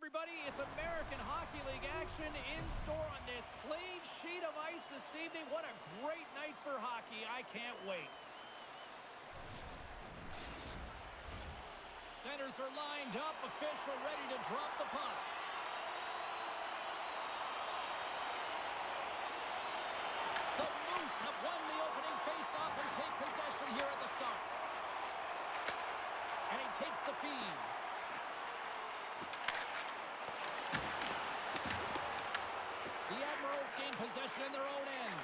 everybody. It's American Hockey League action in store on this clean sheet of ice this evening. What a great night for hockey. I can't wait. Centers are lined up. Official ready to drop the puck. The Moose have won the opening faceoff and take possession here at the start. And he takes the feed. The Admirals gain possession in their own end.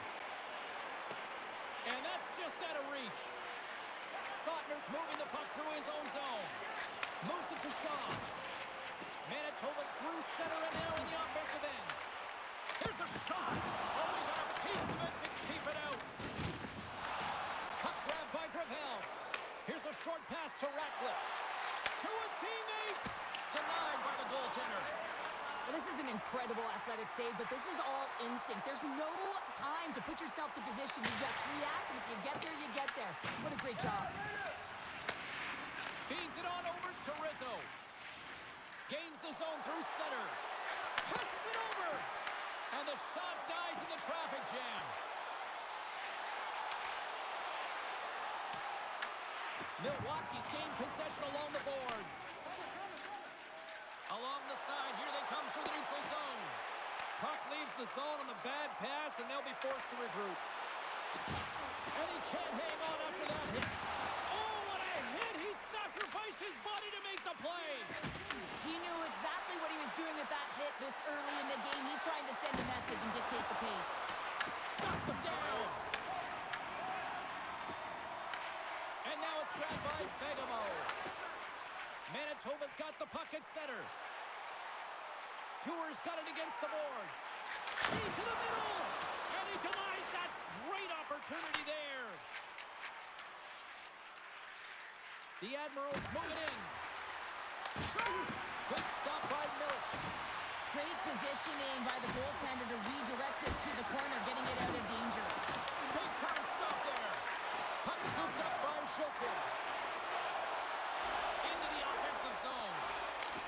And that's just out of reach. Sautner's moving the puck through his own zone. Moves it to Shaw. Manitoba's through center and now in the offensive end. Here's a shot. Oh, he got a piece of it to keep it out. Puck grabbed by Gravel. Here's a short pass to Ratcliffe. To his teammate. Denied by the goaltender. Well, this is an incredible athletic save, but this is all instinct. There's no time to put yourself to position. You just react, and if you get there, you get there. What a great job. Feeds it on over to Rizzo. Gains the zone through center. Passes it over. And the shot dies in the traffic jam. Milwaukee's gained possession along the boards. Along the side, here they come through the neutral zone. Puck leaves the zone on the bad pass, and they'll be forced to regroup. And he can't hang on after that hit. Oh, what a hit! He sacrificed his body to make the play. He knew exactly what he was doing with that hit this early in the game. He's trying to send a message and dictate the pace. Shuts him down. And now it's grabbed by Fagemo. Manitoba's got the puck at center. Tour's got it against the boards. Into the middle! And he denies that great opportunity there. The Admirals move it in. Good stop by Milch. Great positioning by the goaltender to redirect it to the corner, getting it out of danger. Big time stop there. Puck scooped up by Schulkin. Into the offensive zone.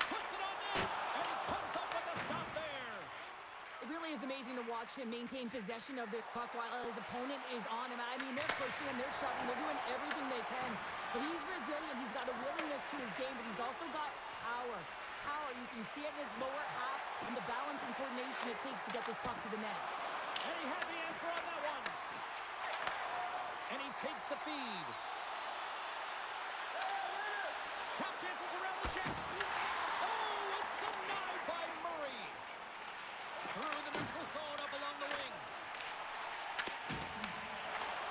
Puts it on net, and he comes up with a stop there. It really is amazing to watch him maintain possession of this puck while his opponent is on him. I mean, they're pushing him, they're shoving, they're doing everything they can. But he's resilient, he's got a willingness to his game, but he's also got power. Power, you can see it in his lower half and the balance and coordination it takes to get this puck to the net. And he had the answer on that one. And he takes the feed. Tap dances around the check. Oh, it's denied by Murray. Through the neutral zone up along the wing.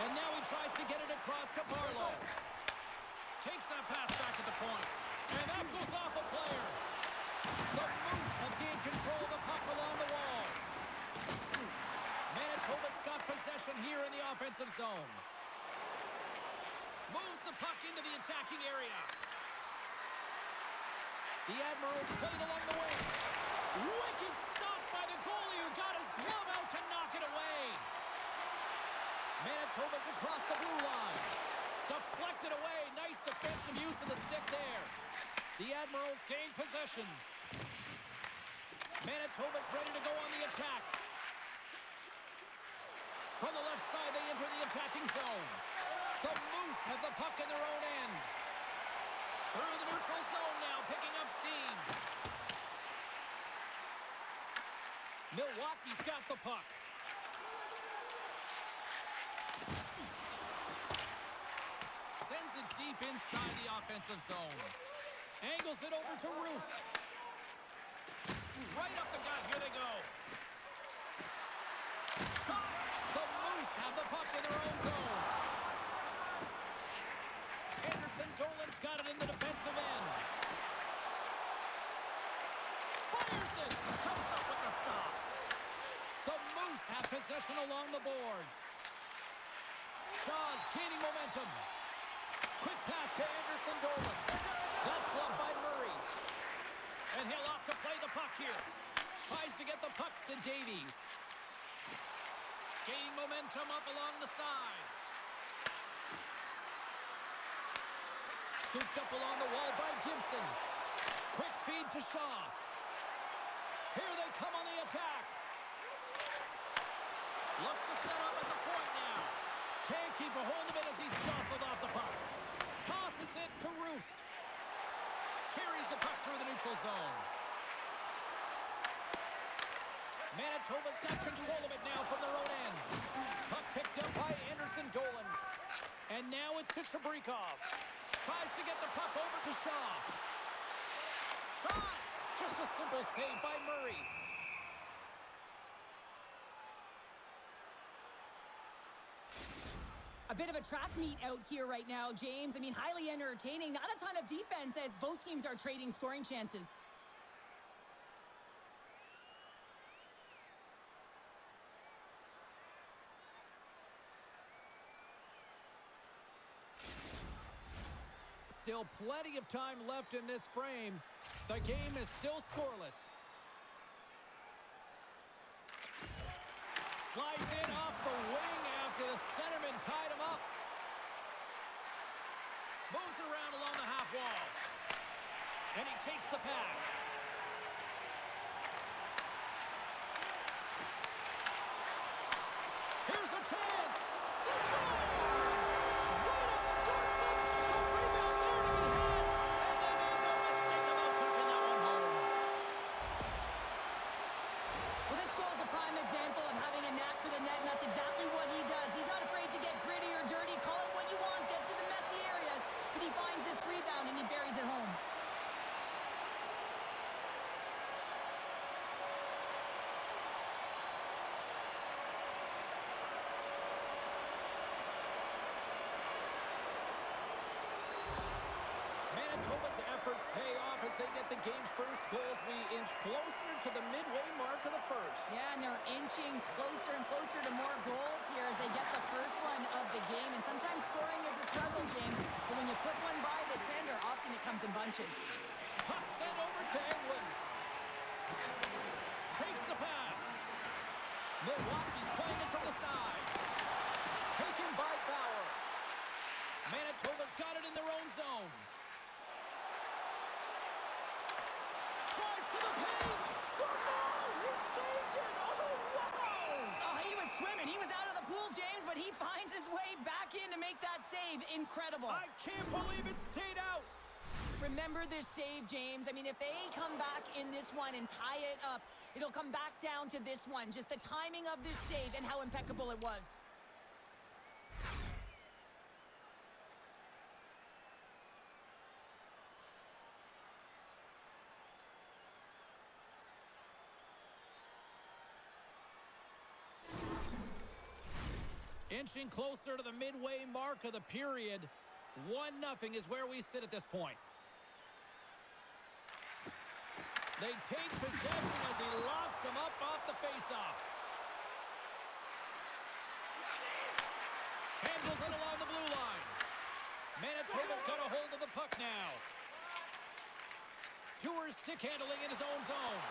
And now he tries to get it across to Barlow. Takes that pass back at the point. And that goes off a player. The Moose have gained control of the puck along the wall. Manitoba's got possession here in the offensive zone. Moves the puck into the attacking area. The Admirals played along the wing. Wicked stop by the goalie who got his glove out to knock it away. Manitoba's across the blue line. Deflected away. Nice defensive use of the stick there. The Admirals gain possession. Manitoba's ready to go on the attack. From the left side, they enter the attacking zone. The Moose have the puck in their own end. Through the neutral zone now, picking up steam. Milwaukee's got the puck. Sends it deep inside the offensive zone. Angles it over to Roost. Right up the gut, here they go. Shot! The Moose have the puck in their own zone. Anderson Dolan's got it in the defensive end. Fires it! Comes up with the stop. The Moose have possession along the boards. Shaw's gaining momentum. Quick pass to Anderson Dolan. That's gloved by Murray. And he'll opt to play the puck here. Tries to get the puck to Davies. Gaining momentum up along the side. Scooped up along the wall by Gibson. Quick feed to Shaw. Here they come on the attack. Looks to set up at the point now. Can't keep a hold of it as he's jostled off the puck. Tosses it to Roost. Carries the puck through the neutral zone. Manitoba's got control of it now from their own end. Puck picked up by Anderson Dolan. And now it's to Chabrikov. Tries to get the puck over to Shaw. Shot! Just a simple save by Murray. A bit of a track meet out here right now, James. I mean, highly entertaining. Not a ton of defense as both teams are trading scoring chances. Still plenty of time left in this frame. The game is still scoreless. Slides in off the wing after the centerman tied him up. Moves it around along the half wall. And he takes the pass. Here's a chance. They score! Right on the doorstep. The rebound there to be had. And they made no mistake about taking that one home. Well, this goal is a prime example of having a knack for the net, and that's exactly what he does. He's not afraid to get gritty or dirty. Call it what you want. Get to the messy areas. But he finds this rebound, and he buries it home. Manitoba's efforts pay off as they get the game's first goals. We inch closer to the midway mark of the first. Yeah, and they're inching closer and closer to more goals here as they get the first one of the game. And sometimes scoring is a struggle, James. But when you put one by the tender, often it comes in bunches. Puck sent over to Englund. Takes the pass. Milwaukee's playing it from the side. Taken by Bauer. Manitoba's got it in their own zone. Tries to the paint. Scored! He saved it. Oh, wow! Oh, he was swimming. He was out of the pool, James, but he finds his way back in to make that save. Incredible. I can't believe it stayed out. Remember this save, James. I mean, if they come back in this one and tie it up, it'll come back down to this one. Just the timing of this save and how impeccable it was. Inching closer to the midway mark of the period. 1-0 is where we sit at this point. They take possession as he locks him up off the faceoff. Handles it along the blue line. Manitoba's got a hold of the puck now. Dewar stick handling in his own zone.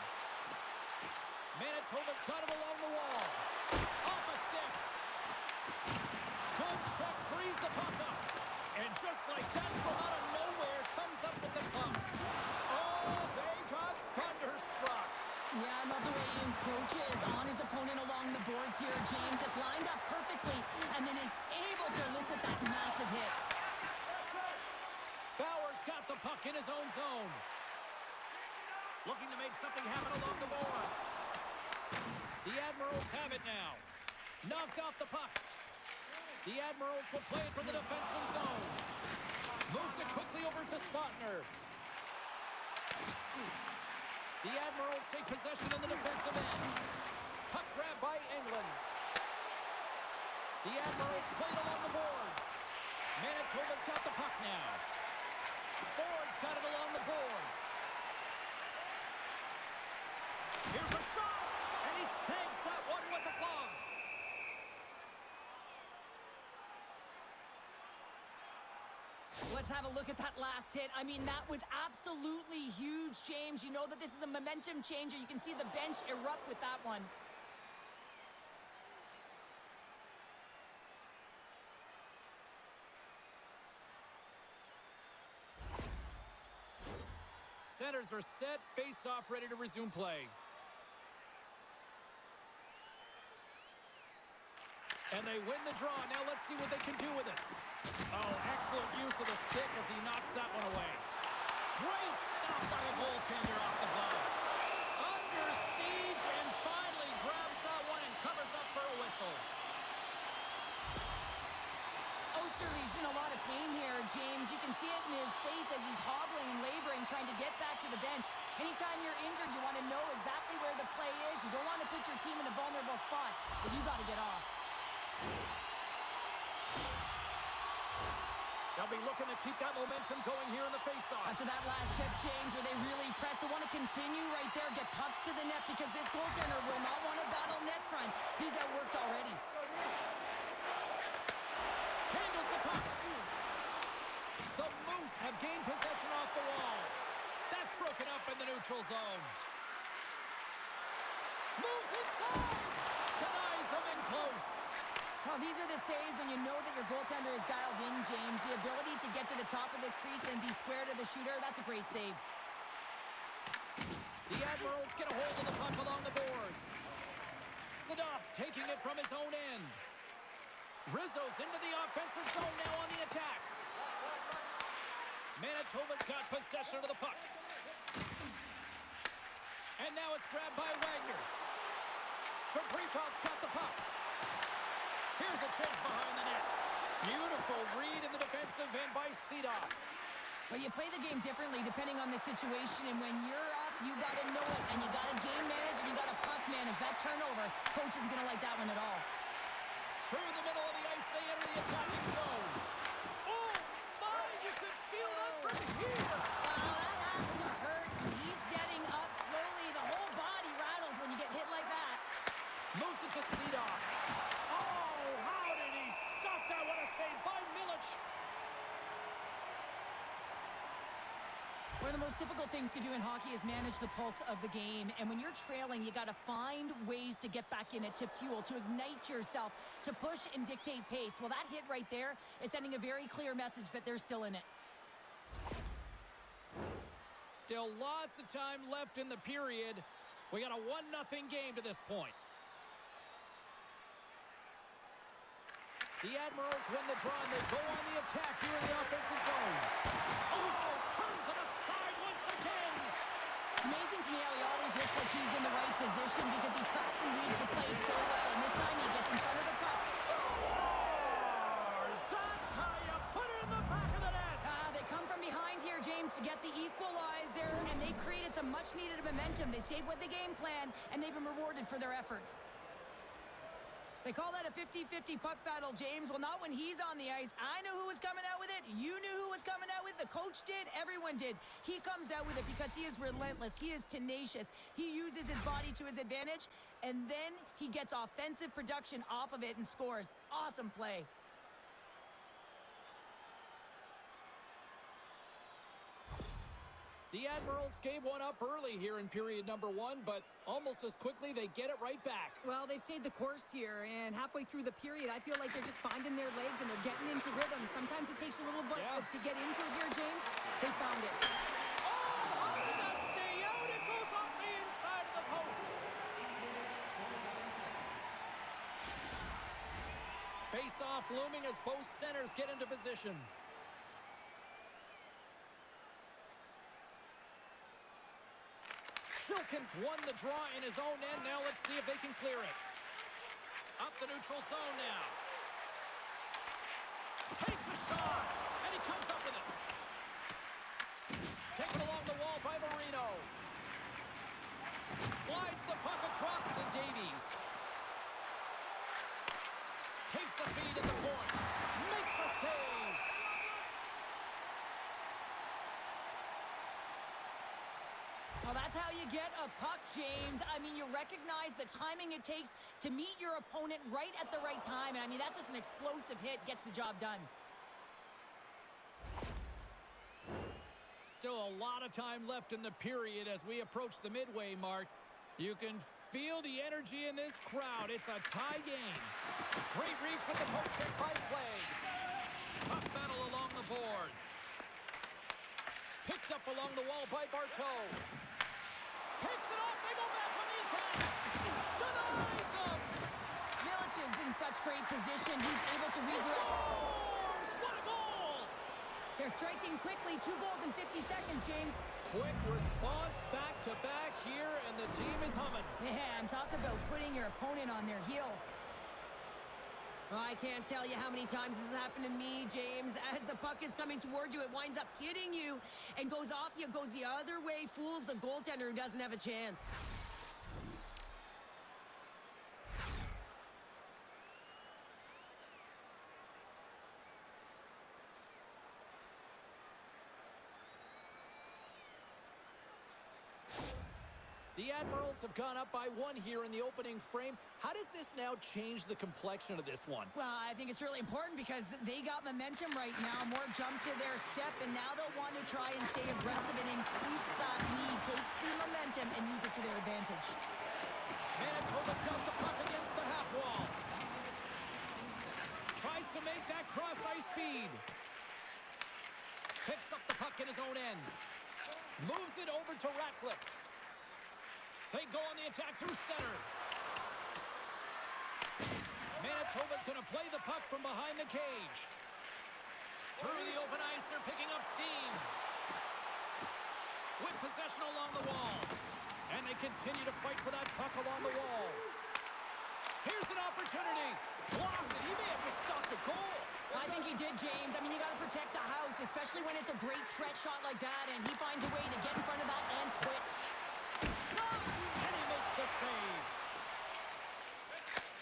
Manitoba's got it along the wall. Off a stick. Good check, frees the puck up. And just like that, from out of nowhere, comes up with the puck. Oh, they got thunderstruck. Yeah, I love the way he encroaches on his opponent along the boards here. James just lined up perfectly and then is able to elicit that massive hit. Bauer's got the puck in his own zone. Looking to make something happen along the boards. The Admirals have it now. Knocked off the puck. The Admirals will play it from the defensive zone. Moves it quickly over to Sotner. The Admirals take possession in the defensive end. Puck grab by Englund. The Admirals play it along the boards. Manitoba's got the puck now. Ford's got it along the boards. Here's a shot, and he stakes that one with the glove. Let's have a look at that last hit. I mean, that was absolutely huge, James. You know that this is a momentum changer. You can see the bench erupt with that one. Centers are set, face-off ready to resume play. And they win the draw. Now let's see what they can do with it. Oh, excellent use of the stick as he knocks that one away. Great stop by the goaltender off the glove. Under siege and finally grabs that one and covers up for a whistle. Osterley's in a lot of pain here, James. You can see it in his face as he's hobbling and laboring, trying to get back to the bench. Anytime you're injured, you want to know exactly where the play is. You don't want to put your team in a vulnerable spot, but you got to get off. They'll be looking to keep that momentum going here in the faceoff. After that last shift, James, where they really press, they want to continue right there, get pucks to the net, because this goaltender will not want to battle net front. He's outworked already. Handles the puck. The Moose have gained possession off the wall. That's broken up in the neutral zone. Moves inside. Denies him in close. Well, these are the saves when you know that your goaltender is dialed in, James. The ability to get to the top of the crease and be square to the shooter, that's a great save. The Admirals get a hold of the puck along the boards. Sadas taking it from his own end. Rizzo's into the offensive zone now on the attack. Manitoba's got possession of the puck. And now it's grabbed by Wagner. Shabrikov's got the puck. Here's a chance behind the net. Beautiful read in the defensive end by Sedov. But you play the game differently depending on the situation, and when you're up, you got to know it, and you got to game manage, and you got to puck manage. That turnover, coach isn't going to like that one at all. Through the middle of the ice, they enter the attacking zone. Oh, my, you can feel that from here. That has to hurt. He's getting up slowly. The whole body rattles when you get hit like that. Moves it to Sedov. Oh, how did he stop that? What a save by Milic. One of the most difficult things to do in hockey is manage the pulse of the game. And when you're trailing, you got to find ways to get back in it, to fuel, to ignite yourself, to push and dictate pace. Well, that hit right there is sending a very clear message that they're still in it. Still lots of time left in the period. We got a 1-0 game to this point. The Admirals win the draw, and they go on the attack here in the offensive zone. Oh, turns it aside once again. It's amazing to me how he always looks like he's in the right position because he tracks and reads the play so well, and this time he gets in front of the puck. Scores! That's how you put it in the back of the net. They come from behind here, James, to get the equalizer, and they created some much-needed momentum. They stayed with the game plan, and they've been rewarded for their efforts. They call that a 50-50 puck battle, James. Well, not when he's on the ice. I knew who was coming out with it. You knew who was coming out with it. The coach did. Everyone did. He comes out with it because he is relentless. He is tenacious. He uses his body to his advantage, and then he gets offensive production off of it and scores. Awesome play. The Admirals gave one up early here in period number 1, but almost as quickly they get it right back. Well, they've stayed the course here, and halfway through the period, I feel like they're just finding their legs and they're getting into rhythm. Sometimes it takes a little bit to get into it here, James. They found it. Oh, how did that stay out? It goes off the inside of the post. Face-off looming as both centers get into position. Shilkin's won the draw in his own end. Now let's see if they can clear it. Up the neutral zone now. Takes a shot, and he comes up with it. Taken along the wall by Marino. Slides the puck across to Davies. Takes the feed at the point. Makes a save. Well, that's how you get a puck, James. I mean, you recognize the timing it takes to meet your opponent right at the right time. And I mean, that's just an explosive hit, gets the job done. Still a lot of time left in the period as we approach the midway mark. You can feel the energy in this crowd. It's a tie game. Great reach with the poke check by Clay. Tough battle along the boards. Picked up along the wall by Barteau. Picks it off. They go back on the attack. Denies him. Milic is in such great position. He's able to redirect. Scores! What a goal! They're striking quickly. 2 goals in 50 seconds, James. Quick response back-to-back here, and the team is humming. Yeah, I'm talking about putting your opponent on their heels. Well, I can't tell you how many times this has happened to me, James. As the puck is coming towards you, it winds up hitting you and goes off you, goes the other way, fools the goaltender who doesn't have a chance. The Admirals have gone up by 1 here in the opening frame. How does this now change the complexion of this one? Well, I think it's really important because they got momentum right now. More jump to their step, and now they'll want to try and stay aggressive and increase that lead. Take the momentum and use it to their advantage. Manitoba's got the puck against the half wall. Tries to make that cross-ice feed. Picks up the puck in his own end. Moves it over to Ratcliffe. They go on the attack through center. Manitoba's going to play the puck from behind the cage. Through the open ice, they're picking up steam. With possession along the wall. And they continue to fight for that puck along the wall. Here's an opportunity. Blocked it. He may have just stopped a goal. I think he did, James. I mean, you got to protect the house, especially when it's a great threat shot like that, and he finds a way to get in front of that and quick. Shot! And he makes the save.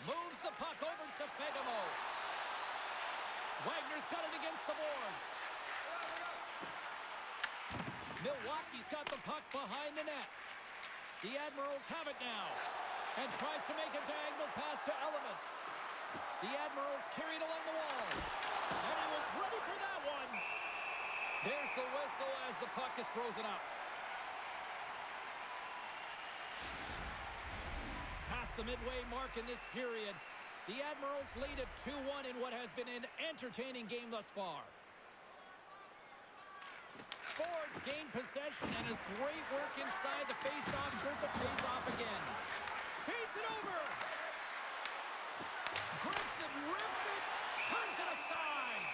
Moves the puck over to Fegamo. Wagner's got it against the boards. Milwaukee's got the puck behind the net. The Admirals have it now. And tries to make a diagonal pass to Element. The Admirals carried along the wall. And he was ready for that one. There's the whistle as the puck is frozen up. Past the midway mark in this period, the Admirals lead at 2-1 in what has been an entertaining game thus far. Forwards gain possession and has great work inside the face-off circle, pays off again. Feeds it over. Grips it, rips it, turns it aside.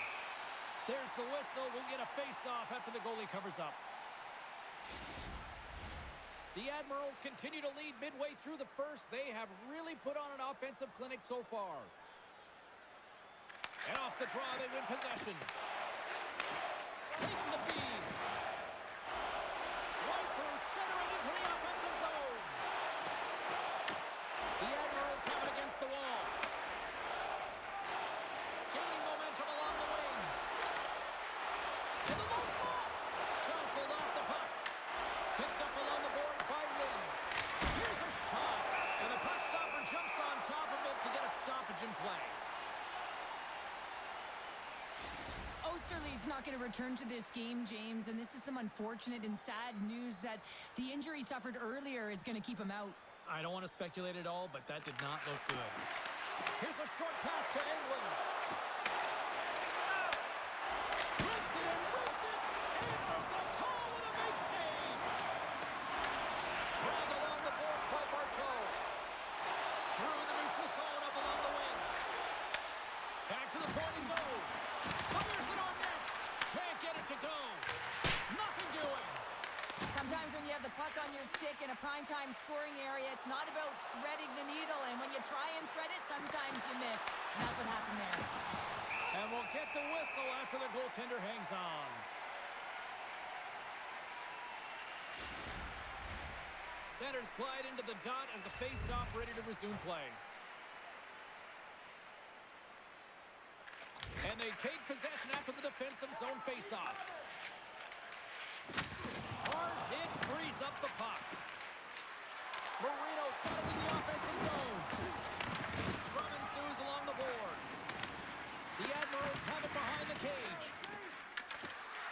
There's the whistle. We'll get a face-off after the goalie covers up. The Admirals continue to lead midway through the first. They have really put on an offensive clinic so far. And off the draw, they win possession. Takes the feed. Right through center and into the offensive zone. The Admirals have it against the wall. Gaining momentum along the wing. To the low slot. Jostled off the puck. Picked up along the boards by Lynn. Here's a shot. And the puck stopper jumps on top of it to get a stoppage in play. Osterley's not going to return to this game, James, and this is some unfortunate and sad news that the injury suffered earlier is going to keep him out. I don't want to speculate at all, but that did not look good. Here's a short pass to England. Flips it and rips it. Answers the call with a big save. Grabbed along the boards by Barteau. Through the neutral zone up along the wing. Back to the point he goes. Fires it on net. Can't get it to go. Nothing doing. Sometimes when you have the puck on your stick in a primetime scoring area, it's not about threading the needle, and when you try and thread it, sometimes you miss. And that's what happened there. And we'll get the whistle after the goaltender hangs on. Centers glide into the dot as the face-off ready to resume play. And they take possession after the defensive zone face-off. Hard hit frees up the puck. Marino's got it in the offensive zone. Scrum ensues along the boards. The Admirals have it behind the cage.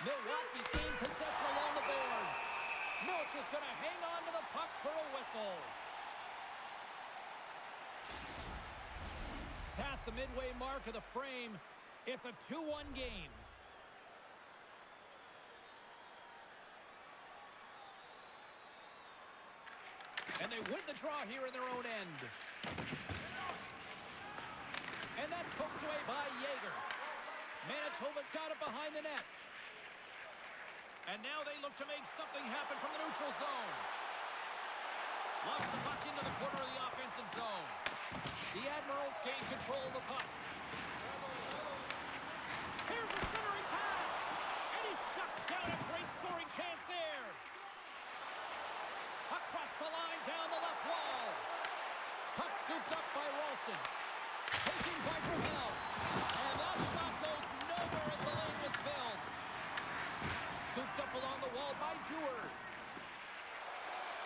Milwaukee's gained possession along the boards. Milch is going to hang on to the puck for a whistle. Past the midway mark of the frame, it's a 2-1 game. And they win the draw here in their own end. And that's poked away by Yeager. Manitoba's got it behind the net. And now they look to make something happen from the neutral zone. Locks the puck into the corner of the offensive zone. The Admirals gain control of the puck. Here's a centering pass. And he shuts down a great scoring chance there. Across the line, down the left wall. Puck scooped up by Ralston. Taking by Gravel. And that shot goes nowhere as the lane was filled. Scooped up along the wall by Dewar.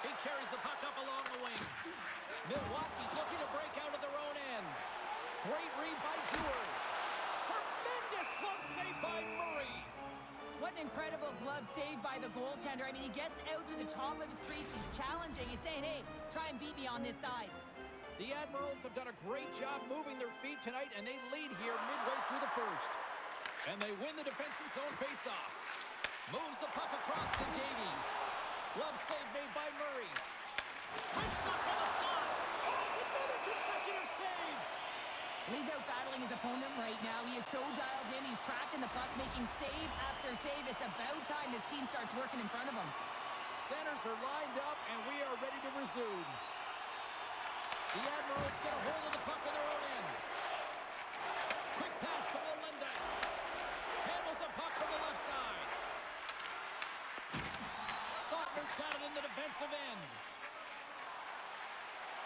He carries the puck up along the wing. Milwaukee's looking to break out of their own end. Great read by Dewar. Tremendous glove save by Murray. What an incredible glove save by the goaltender. I mean, he gets out to the top of his crease. He's challenging. He's saying, hey, try and beat me on this side. The Admirals have done a great job moving their feet tonight, and they lead here midway through the first. And they win the defensive zone faceoff. Moves the puck across to Davies. Glove save made by Murray. Nice shot from the slot. Oh, it's another consecutive save. He's out battling his opponent right now. He is so dialed in. He's tracking the puck, making save after save. It's about time his team starts working in front of him. Centers are lined up, and we are ready to resume. The Admirals get a hold of the puck in their own end. Quick pass to Melinda. Handles the puck from the left side. Sautner's got it in the defensive end.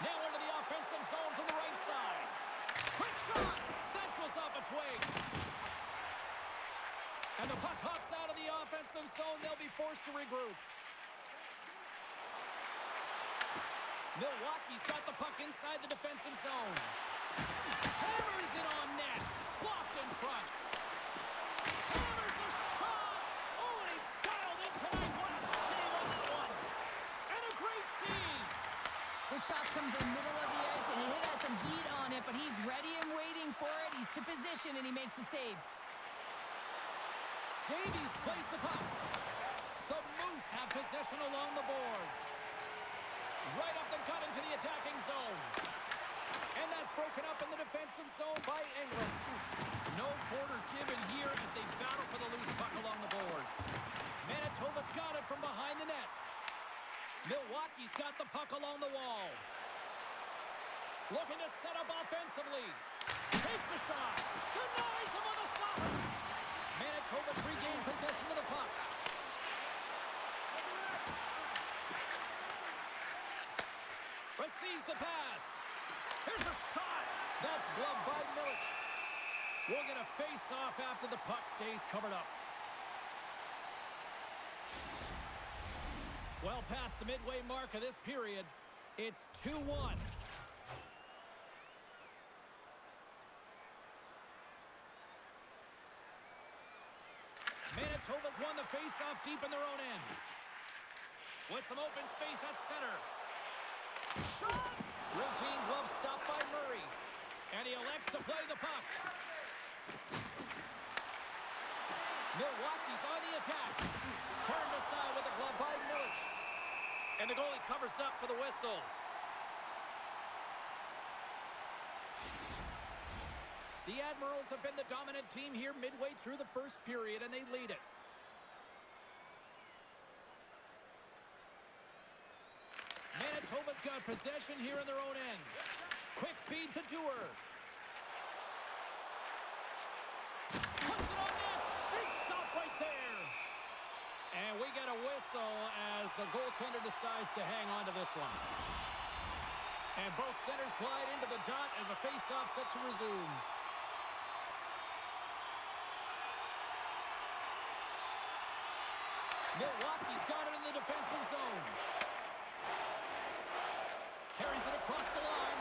Now into the offensive zone from the right side. Quick shot! That goes off a twig. And the puck hops out of the offensive zone. They'll be forced to regroup. Milwaukee's got the puck inside the defensive zone. Hammers it on net. Blocked in front. Hammers a shot. Oh, and he's dialed in tonight. What a save on that one. And a great save. The shot comes in the middle of the ice, and it has some heat on it, but he's ready and waiting for it. He's to position, and he makes the save. Davies plays the puck. The Moose have possession along the boards. Right up the gut into the attacking zone. And that's broken up in the defensive zone by England. No quarter given here as they battle for the loose puck along the boards. Manitoba's got it from behind the net. Milwaukee's got the puck along the wall. Looking to set up offensively. Takes a shot. Denies him on the slapper. Manitoba's regained possession of the puck. Receives the pass. Here's a shot. That's gloved by Milic. We'll get a face-off after the puck stays covered up. Well past the midway mark of this period, it's 2-1. Manitoba's won the face-off deep in their own end. With some open space at center. Shot! Routine glove stopped by Murray. And he elects to play the puck. Milwaukee's on the attack. Turned aside with a glove by Milic. And the goalie covers up for the whistle. The Admirals have been the dominant team here midway through the first period, and they lead it. Manitoba's got possession here in their own end. Quick feed to Dewar. Puts it on net. Big stop right there. And we get a whistle as the goaltender decides to hang on to this one. And both centers glide into the dot as a face-off set to resume. Milwaukee's got it in the defensive zone. Carries it across the line.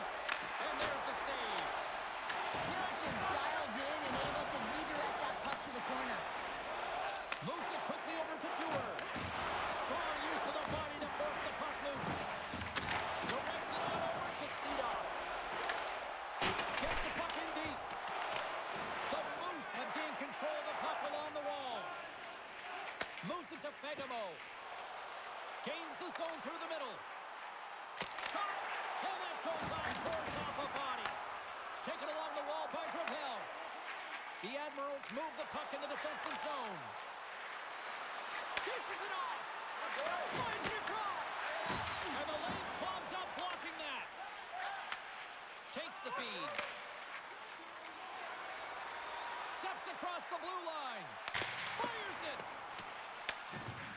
And there's the save. Milic is dialed in and able to redirect that puck to the corner. Moves it quickly over to Dewar. Strong use of the body to force the puck loose. Directs it on over to Sedov. Gets the puck in deep. The Moose have gained control of the puck along the wall. Moves it to Fagemo. Gains the zone through the middle. Shot! And that goes on, force off a body. To taken along the wall by Gravel. The Admirals move the puck in the defensive zone. Dishes it off. Slides it across. And the lane's clogged up blocking that. Takes the feed. Steps across the blue line. Fires it.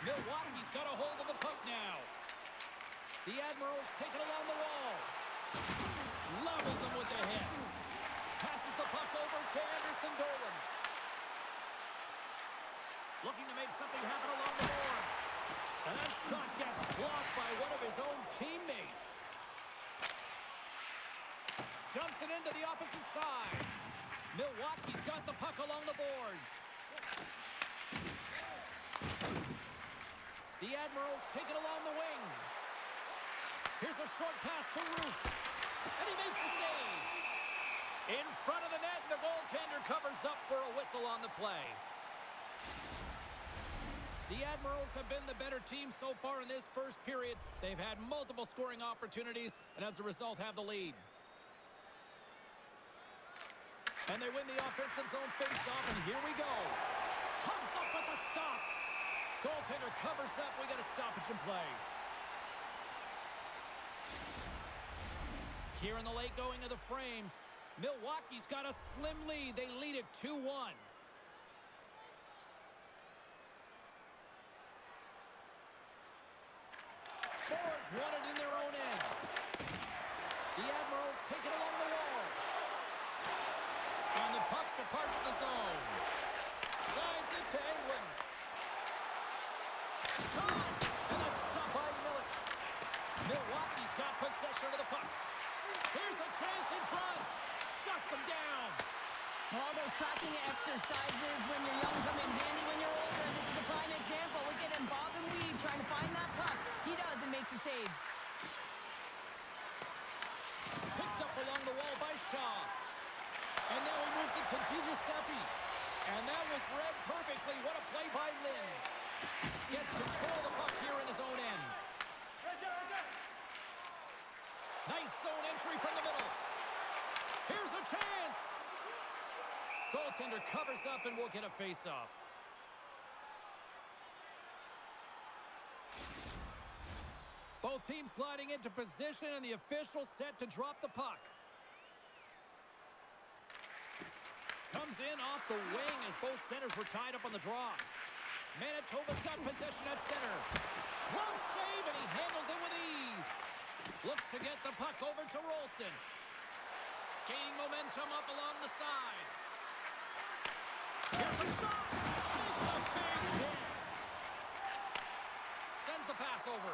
Milwaukee's got a hold of the puck now. The Admirals take it along the wall. Levels him with the hit. Passes the puck over to Anderson Dolan. Looking to make something happen along the boards. And that shot gets blocked by one of his own teammates. Dumps it into the opposite side. Milwaukee's got the puck along the boards. The Admirals take it along the wing. Here's a short pass to Roost. And he makes the save. In front of the net, the goaltender covers up for a whistle on the play. The Admirals have been the better team so far in this first period. They've had multiple scoring opportunities, and as a result, have the lead. And they win the offensive zone face-off, and here we go. Comes up with the stop. Goaltender covers up. We got a stoppage in play. Here in the late going of the frame, Milwaukee's got a slim lead. They lead it 2-1. Forwards won it in their own end. The Admirals take it along the wall. And the puck departs the zone. Slides it to England. Shot! And that's stopped by Millich. Milwaukee's got possession of the puck. Here's a chance in front. Shuts him down. All those tracking exercises when you're young come in handy when you're older. This is a prime example. Look at him bob and weave trying to find that puck. He does and makes a save. Picked up along the wall by Shaw. And now he moves it to DiGiuseppe. And that was read perfectly. What a play by Lynn. Gets control of the puck here in his own end. Nice zone entry from the middle. Here's a chance. Goaltender covers up and we'll get a face-off. Both teams gliding into position and the official set to drop the puck. Comes in off the wing as both centers were tied up on the draw. Manitoba's got possession at center. Close save and he handles it with ease. Looks to get the puck over to Rolston. Gaining momentum up along the side. Here's a shot. Takes a big hit. Sends the pass over.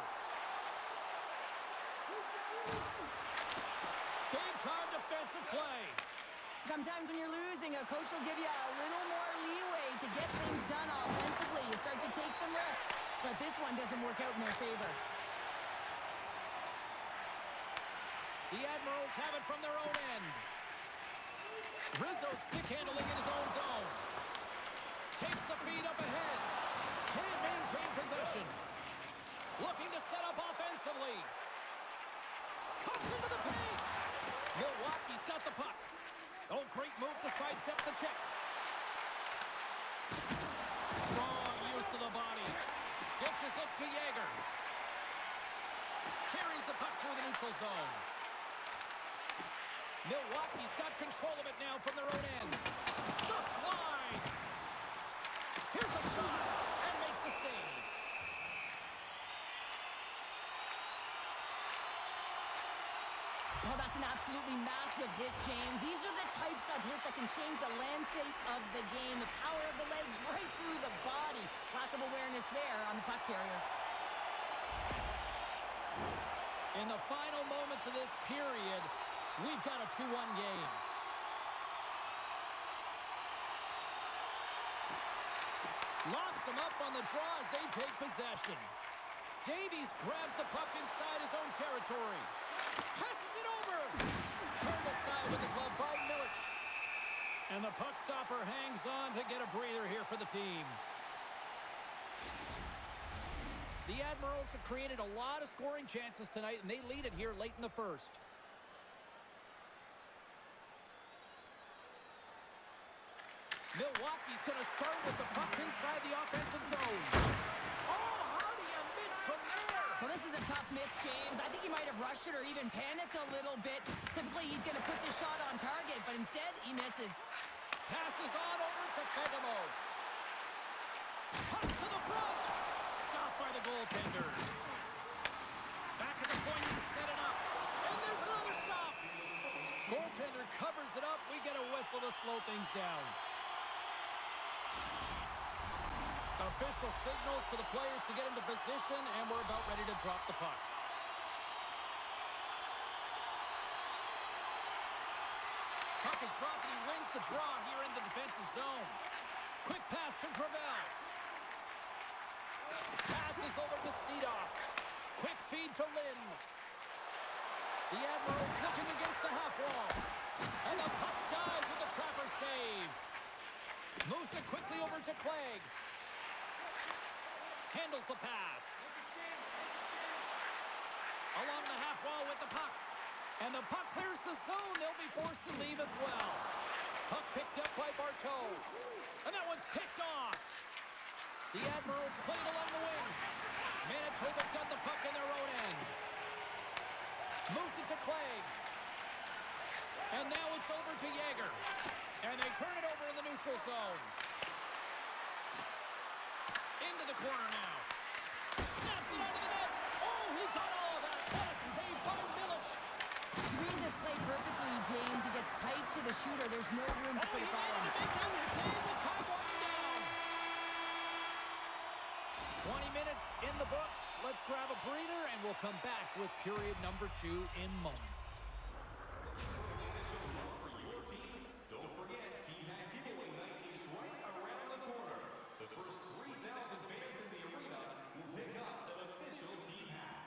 Big-time defensive play. Sometimes when you're losing, a coach will give you a little more leeway to get things done offensively. You start to take some risks, but this one doesn't work out in their favor. The Admirals have it from their own end. Rizzo stick handling in his own zone. Takes the feed up ahead. Can't maintain possession. Looking to set up offensively. Comes into the paint. Milwaukee's got the puck. Oh, great move to sidestep the check. Strong use of the body. Dishes it to Yeager. Carries the puck through the neutral zone. Milwaukee's got control of it now from their own end. Just wide. Here's a shot and makes the save. Oh, that's an absolutely massive hit, James. These are the types of hits that can change the landscape of the game. The power of the legs right through the body. Lack of awareness there on the puck carrier. In the final moments of this period, we've got a 2-1 game. Locks them up on the draw as they take possession. Davies grabs the puck inside his own territory. Passes it over. Turned aside with the glove by Millich. And the puck stopper hangs on to get a breather here for the team. The Admirals have created a lot of scoring chances tonight, and they lead it here late in the first. Milwaukee's going to start with the puck inside the offensive zone. Oh, how do you miss from there? Well, this is a tough miss, James. I think he might have rushed it or even panicked a little bit. Typically, he's going to put the shot on target, but instead, he misses. Passes on over to Fegamo. Cuts to the front. Stopped by the goaltender. Back at the point, he set it up. And there's another stop. Goaltender covers it up. We get a whistle to slow things down. Official signals to the players to get into position, and we're about ready to drop the puck. Puck is dropped, and he wins the draw here in the defensive zone. Quick pass to Gravel. Passes over to Seedoff. Quick feed to Lynn. The Admirals looking against the half wall. And the puck dies with the trapper save. Moves it quickly over to Clegg. Handles the pass. Along the half wall with the puck. And the puck clears the zone. They'll be forced to leave as well. Puck picked up by Barteau. And that one's picked off. The Admirals played along the wing. Manitoba's got the puck in their own end. Moves it to Clegg. And now it's over to Yager. And they turn it over in the neutral zone. Into the corner now. Snaps it onto the net. Oh, he got all of that. What a save by Milic. He reads this play perfectly, James. He gets tight to the shooter. There's no room to put it by him. Save with time winding down. 20 minutes in the books. Let's grab a breather, and we'll come back with period number 2 in moments. Don't forget, Team Hat giveaway night is right around the corner. The first 3,000 fans in the arena will pick up an official Team Hat.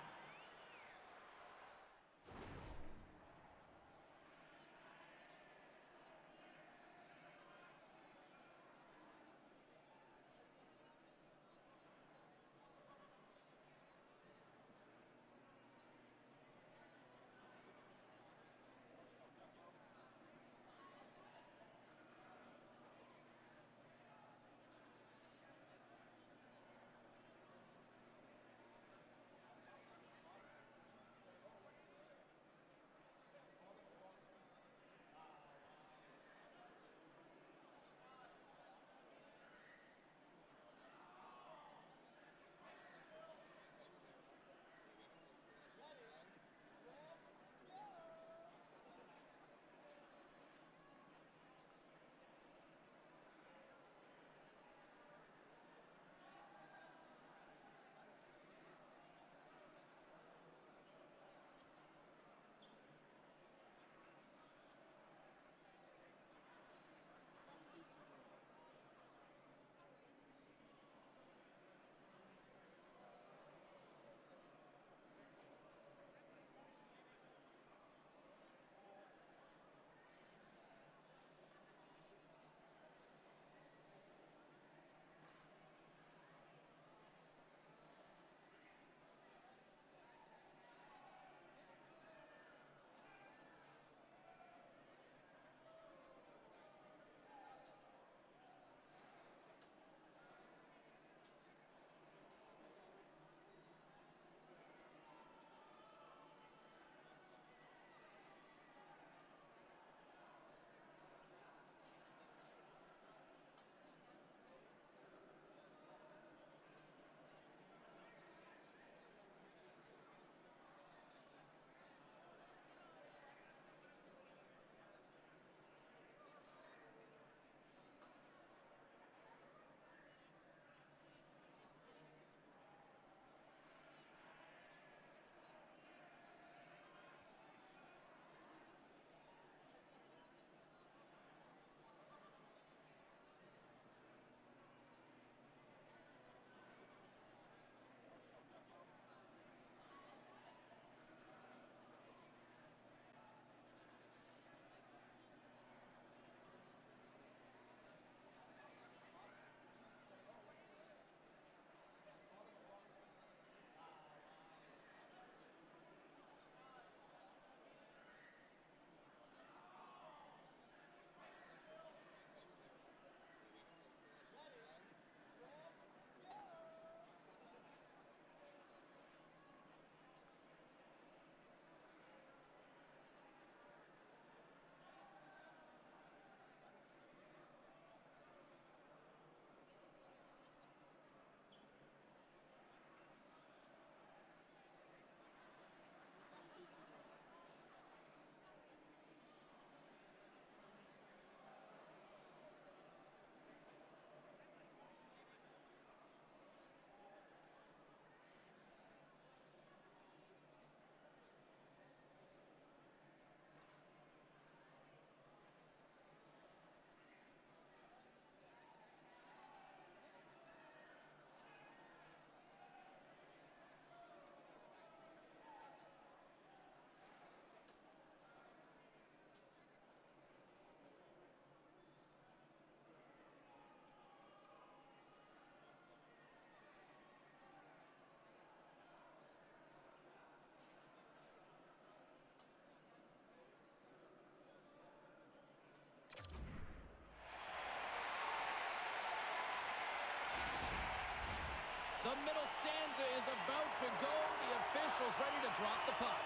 officials ready to drop the puck.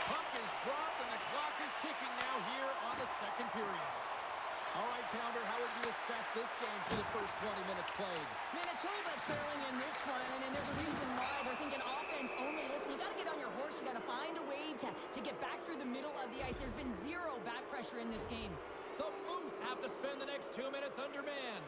Puck is dropped, and the clock is ticking now here on the second period. All right, Pounder, how would you assess this game through the first 20 minutes played? Manitoba trailing in this one, and there's a reason why. They're thinking offense only. Listen, you got to get on your horse. You got to find a way to get back through the middle of the ice. There's been zero back pressure in this game. The Moose have to spend the next 2 minutes undermanned.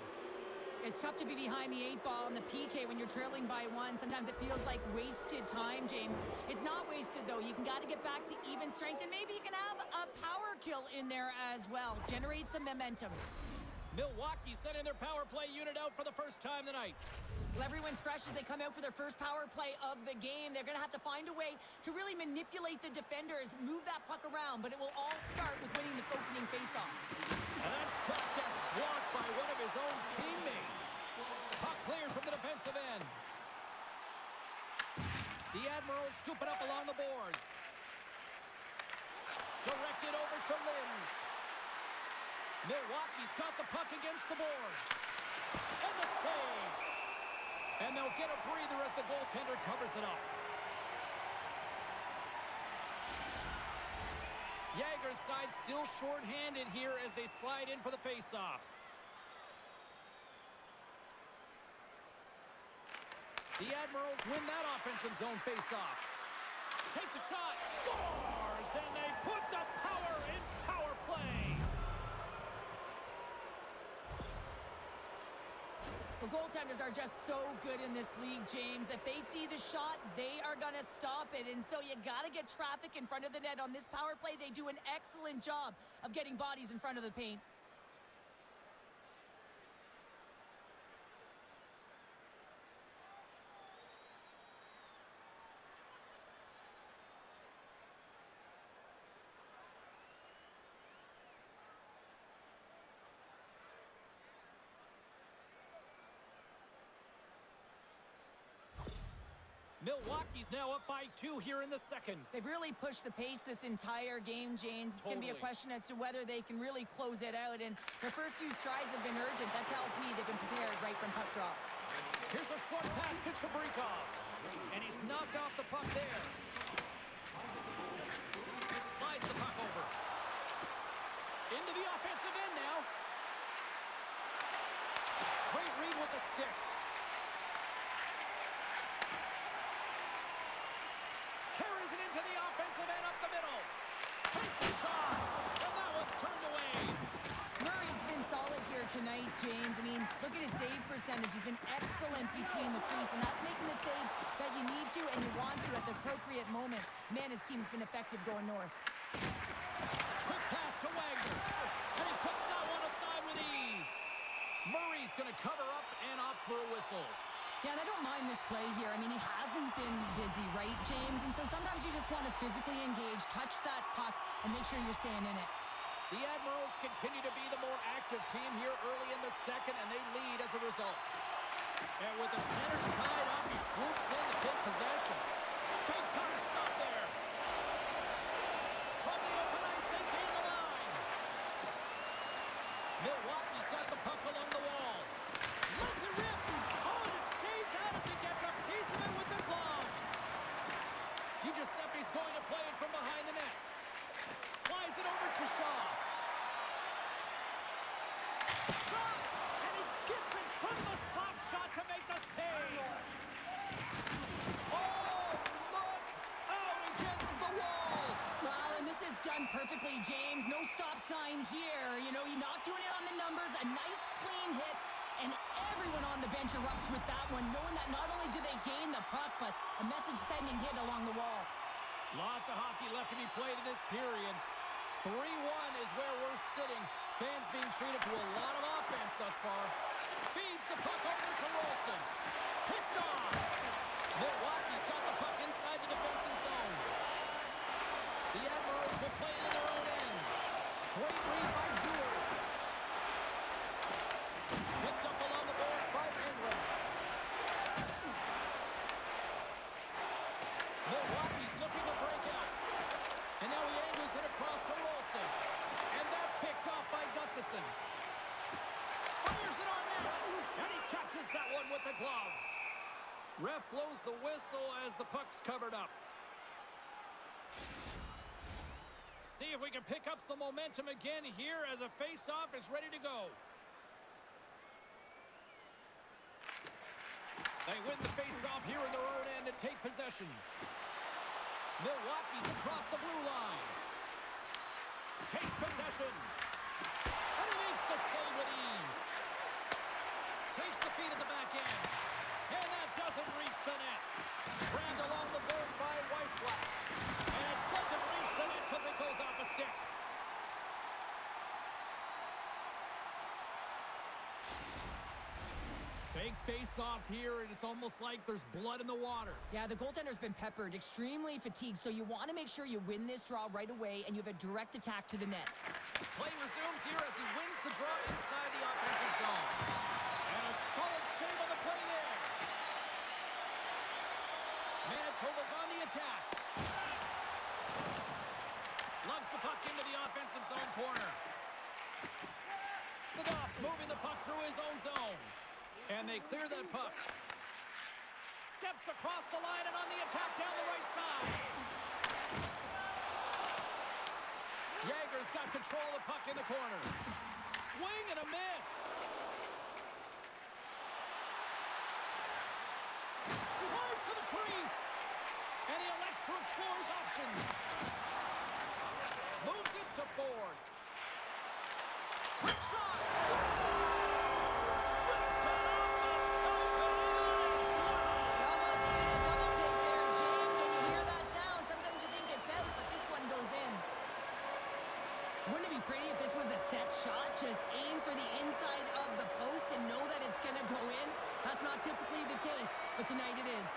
It's tough to be behind the 8 ball in the PK when you're trailing by 1. Sometimes it feels like wasted time, James. It's not wasted, though. You got to get back to even strength, and maybe you can have a power kill in there as well. Generate some momentum. Milwaukee sending their power play unit out for the first time tonight. Well, everyone's fresh as they come out for their first power play of the game. They're going to have to find a way to really manipulate the defenders, move that puck around, but it will all start with winning the opening faceoff. And that shot gets blocked by one of his own teammates. Puck cleared from the defensive end. The Admirals scoop it up along the boards. Directed over to Lynn. Milwaukee's got the puck against the boards. And the save. And they'll get a breather as the goaltender covers it up. Yager's side still short-handed here as they slide in for the face-off. The Admirals win that offensive zone face-off. Takes a shot, scores, and they put the power in power play. Well, goaltenders are just so good in this league, James. If they see the shot, they are going to stop it. And so you got to get traffic in front of the net on this power play. They do an excellent job of getting bodies in front of the paint. Milwaukee's now up by 2 here in the second. They've really pushed the pace this entire game, James. It's going to be a question as to whether they can really close it out. And their first few strides have been urgent. That tells me they've been prepared right from puck drop. Here's a short pass to Chabrikov. And he's knocked off the puck there. Slides the puck over. Into the offensive end now. Great read with the stick. Carries it into the offensive end up the middle. Takes a shot. And that one's turned away. Murray's been solid here tonight, James. I mean, look at his save percentage. He's been excellent between the crease, and that's making the saves that you need to and you want to at the appropriate moment. Man, his team's been effective going north. Quick pass to Wagner. And he puts that one aside with ease. Murray's going to cover up and opt for a whistle. Yeah, and I don't mind this play here. I mean, he hasn't been busy, right, James? And so sometimes you just want to physically engage, touch that puck, and make sure you're staying in it. The Admirals continue to be the more active team here early in the second, and they lead as a result. And with the centers tied up, he swoops in to take possession. Big time stop there. From the open ice, they gain the line. Milwaukee's got the puck along the wall. Lets it rip. Oh, and it stays out as he gets a piece of it with the glove. DiGiuseppe's going to play it from behind the net. Slides it over to Shaw. Shot! And he gets in front of the slap shot to make the save. Oh, look! Out against the wall. Well, and this is done perfectly, James. No stop sign here. You know, you're not doing it on the numbers. A nice, clean hit. And everyone on the bench erupts with that one, knowing that not only do they gain the puck, but a message-sending hit along the wall. Lots of hockey left to be played in this period. 3-1 is where we're sitting. Fans being treated to a lot of offense thus far. Feeds the puck over to Rolston. Picked off. Milwaukee's got the puck inside the defensive zone. The Admirals will play it in their own end. Great read by Jewell. Picked up along the boards by Ingram. Milwaukee's looking to break out. And now he angles it across to Rolston. And that's picked off by Gustafson. Fires it on net. And he catches that one with the glove. Ref blows the whistle as the puck's covered up. See if we can pick up some momentum again here as a face-off is ready to go. They win the face-off here in their own end and take possession. Milwaukee's across the blue line. Takes possession. And he makes the save with ease. Takes the feed at the back end. And that doesn't reach the net. Grabbed along the board by Weissblatt. And it doesn't reach the net because it goes off a stick. Big face-off here, and it's almost like there's blood in the water. Yeah, the goaltender's been peppered, extremely fatigued, so you want to make sure you win this draw right away, and you have a direct attack to the net. Play resumes here as he wins the draw inside the offensive zone. And a solid save on the play there. Manitoba's on the attack. Lugs the puck into the offensive zone corner. Sadov's moving the puck through his own zone. And they clear that puck. Steps across the line and on the attack down the right side. Jaeger's got control of the puck in the corner. Swing and a miss. Drives to the crease. And he elects to explore his options. Moves it to Ford. Quick shot. Wouldn't it be pretty if this was a set shot? Just aim for the inside of the post and know that it's going to go in? That's not typically the case, but tonight it is.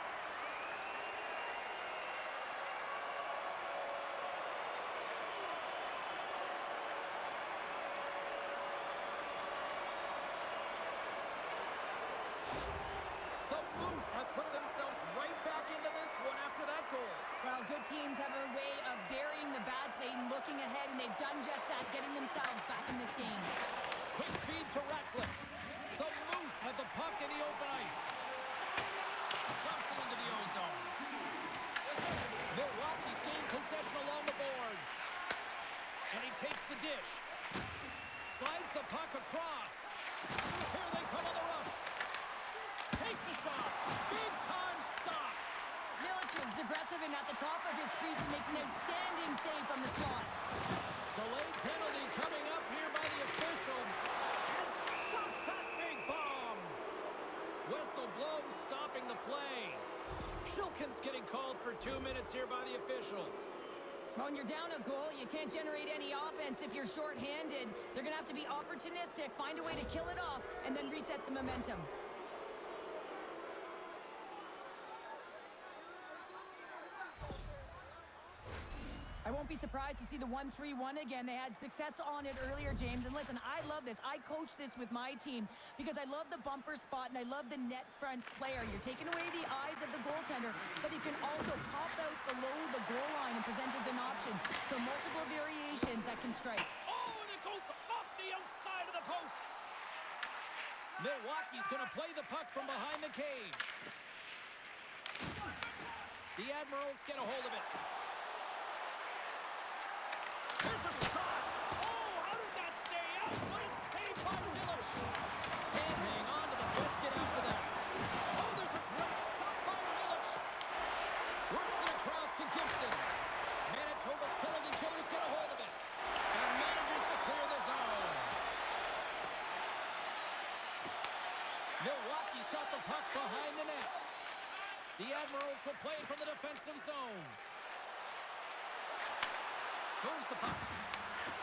The Moose have put themselves right back into this one after that goal. Well, good teams have a way of burying the bad play and looking ahead, and they've done just that, getting themselves back in this game. Quick feed to Ratcliffe. The Moose have the puck in the open ice. Dumps it into the ozone. Milwaukee's gained possession along the boards. And he takes the dish. Slides the puck across. Here they come on the rush. Takes a shot. Big time stop. Milic is aggressive and at the top of his crease and makes an outstanding save from the slot. Delayed penalty coming up here by the official. And stops that big bomb. Whistle blows, stopping the play. Shilkin's getting called for 2 minutes here by the officials. When you're down a goal, you can't generate any offense if you're shorthanded. They're going to have to be opportunistic, find a way to kill it off, and then reset the momentum. I won't be surprised to see the 1-3-1 again. They had success on it earlier, James. And listen, I love this. I coach this with my team because I love the bumper spot and I love the net front player. You're taking away the eyes of the goaltender, but you can also pop out below the goal line and present as an option. So multiple variations that can strike. Oh, and it goes off the outside of the post. Milwaukee's going to play the puck from behind the cage. The Admirals get a hold of it. There's a shot. Oh, how did that stay out? What a save by Milwaukee. Can't hang on to the biscuit after that. Oh, there's a great stop by Milwaukee. Works it across to Gibson. Manitoba's penalty killers get a hold of it. And manages to clear the zone. Milwaukee's got the puck behind the net. The Admirals will play from the defensive zone. Moves the puck.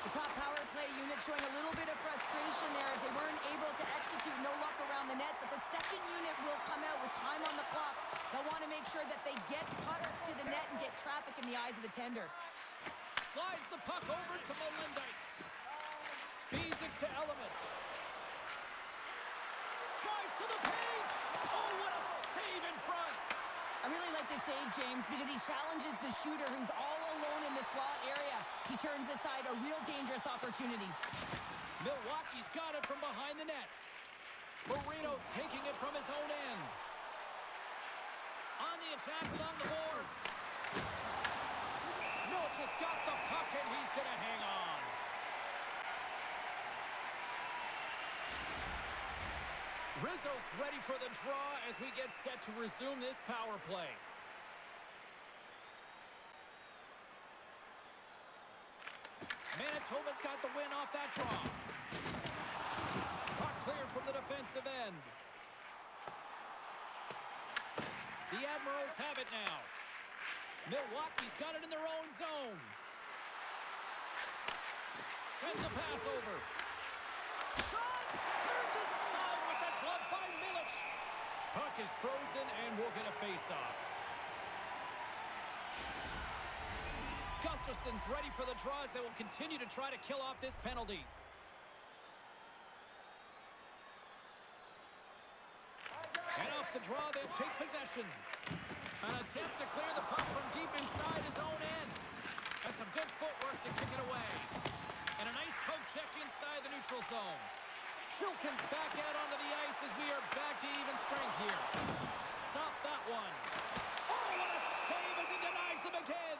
The top power play unit showing a little bit of frustration there as they weren't able to execute. No luck around the net, but the second unit will come out with time on the clock. They'll want to make sure that they get pucks to the net and get traffic in the eyes of the tender. Slides the puck over to Melendijk. Feeds it to Element. Drives to the paint. Oh, what a save in front. I really like this save, James, because he challenges the shooter who's all alone in the slot area. He turns aside a real dangerous opportunity. Milwaukee's got it from behind the net. Marino's taking it from his own end. attack along the boards. Milwaukee got the puck, and he's going to hang on. Rizzo's ready for the draw as we get set to resume this power play. Manitoba's got the win off that draw. Puck cleared from the defensive end. The Admirals have it now. Milwaukee's got it in their own zone. Sends a pass over. Shot! Turned aside with the glove by Milic. Puck is frozen and we'll get a face-off. Gustafson's ready for the draws. They will continue to try to kill off this penalty. And off the draw, they'll take possession. An attempt to clear the puck from deep inside his own end. That's some good footwork to kick it away. And a nice poke check inside the neutral zone. Shilton's back out onto the ice as we are back to even strength here. Stop that one. Oh, what a save as he denies them again.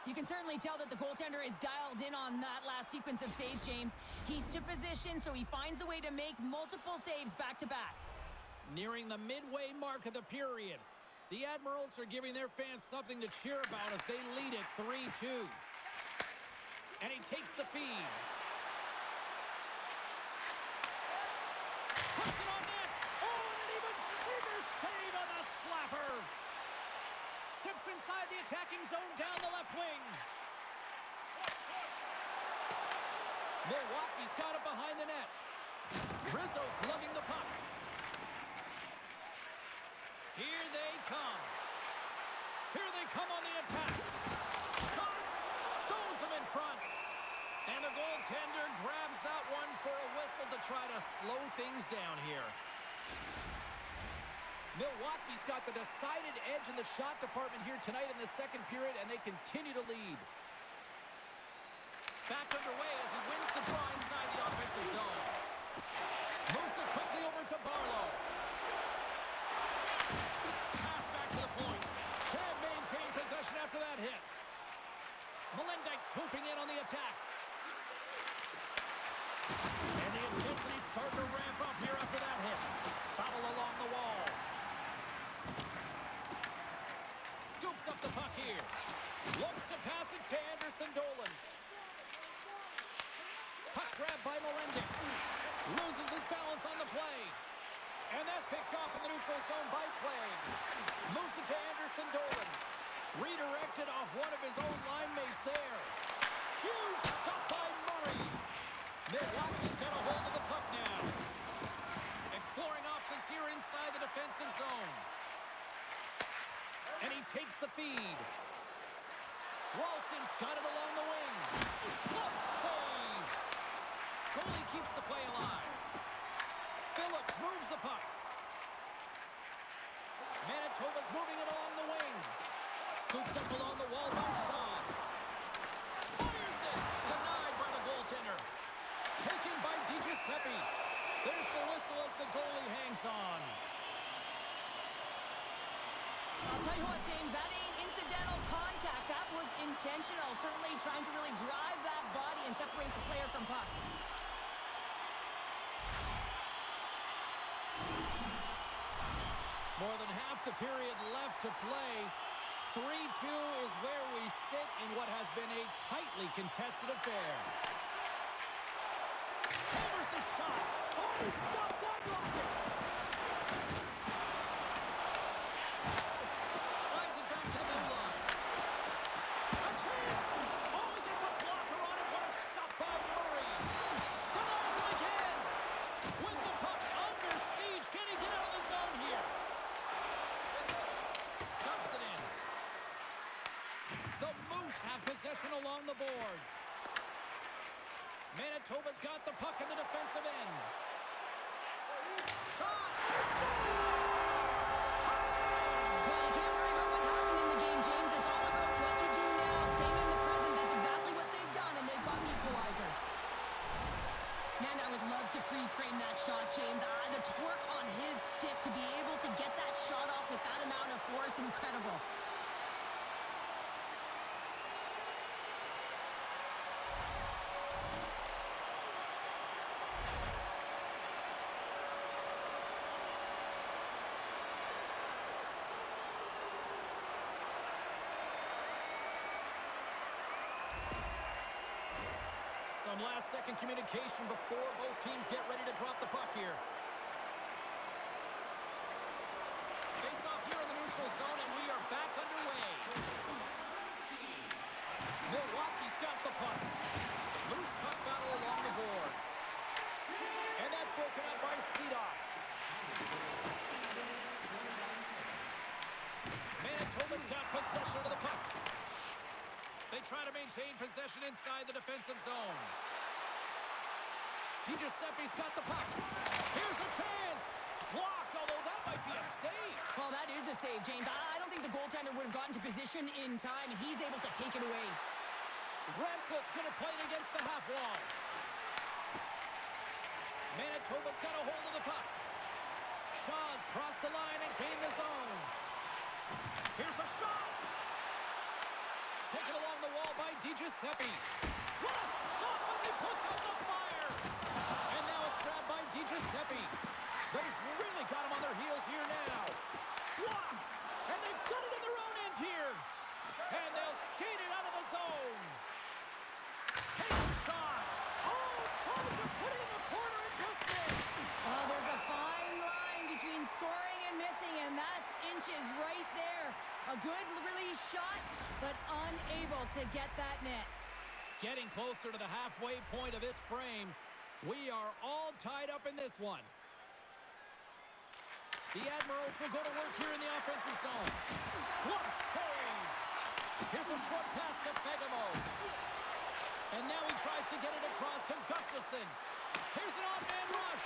You can certainly tell that the goaltender is dialed in on that last sequence of saves, James. He's to position, so he finds a way to make multiple saves back-to-back. Nearing the midway mark of the period, the Admirals are giving their fans something to cheer about as they lead it 3-2. And he takes the feed. Puts it on net. Oh, and an even bigger save on the slapper. Steps inside the attacking zone down the left wing. Milwaukee's got it behind the net. Rizzo's lugging the puck. Here they come. Here they come on the attack. Shot! Stones him in front. And the goaltender grabs that one for a whistle to try to slow things down here. Milwaukee's got the decided edge in the shot department here tonight in the second period, and they continue to lead. Back underway as he wins the draw inside the offensive zone. Moves it quickly over to Barlow. Pass back to the point. Can't maintain possession after that hit. Melendijk swooping in on the attack. And the intensity's starting to ramp up here after that hit. Foul along the wall. Scoops up the puck here. Looks to pass it to Anderson Dolan. Puck grabbed by Melendijk. Loses his balance on the play. And that's picked off in the neutral zone by Clay. Moves it to Anderson Dolan. Redirected off one of his own line mates there. Huge stop by Murray. Milwaukee's got a hold of the puck now. Exploring options here inside the defensive zone. And he takes the feed. Ralston's got it along the wing. Glove save. Goalie keeps the play alive. Phillips moves the puck. Manitoba's moving it along the wing. Scooped up along the wall by Shaw. Fires it. Denied by the goaltender. Taken by DiGiuseppe. There's the whistle as the goalie hangs on. I'll tell you what, James, that ain't incidental contact. That was intentional. Certainly trying to really drive that body and separate the player from puck. More than half the period left to play. 3-2 is where we sit in what has been a tightly contested affair. Hammers the shot. Oh, he stopped that rocket. Slides it back to the blue line. A chance. Oh, he gets a blocker on it. What a stop by Murray. Denies him again. With the puck under siege. Can he get out of the zone here? Dumps it in. The Moose have possession along the boards. Manitoba's got the puck in the defensive end. Shot! Well, you can't worry about what happened in the game, James. It's all about what you do now. Staying in the present, that's exactly what they've done, and they've got an equalizer. Man, I would love to freeze frame that shot, James. The torque on his stick to be able to get that shot off with that amount of force, incredible. Some last-second communication before both teams get ready to drop the puck here. Face off here in the neutral zone, and we are back underway. Milwaukee's got the puck. Loose puck battle along the boards. And that's broken up by Seedorf. Manitoba's got possession of the puck. They try to maintain possession inside the defensive zone. DiGiuseppe's got the puck. Here's a chance. Blocked, although that might be a save. Well, that is a save, James. I don't think the goaltender would have gotten to position in time, and he's able to take it away. Radcliffe's going to play it against the half wall. Manitoba's got a hold of the puck. Shaw's crossed the line and gained the zone. Here's a shot. Taken along the wall by DiGiuseppe. What a stop as he puts out the fire. And now it's grabbed by DiGiuseppe. They've really got him on their heels here now. Blocked. And they've got it in their own end here. And they'll skate it out of the zone. Takes a shot. Oh, tried to put it in the corner and just missed. Oh, there's a fine line between scoring and missing, and that's inches right there. A good release shot, but unable to get that net. Getting closer to the halfway point of this frame. We are all tied up in this one. The Admirals will go to work here in the offensive zone. Glove save. Here's a short pass to Fegamo. And now he tries to get it across to Gustafsson. Here's an off-man rush.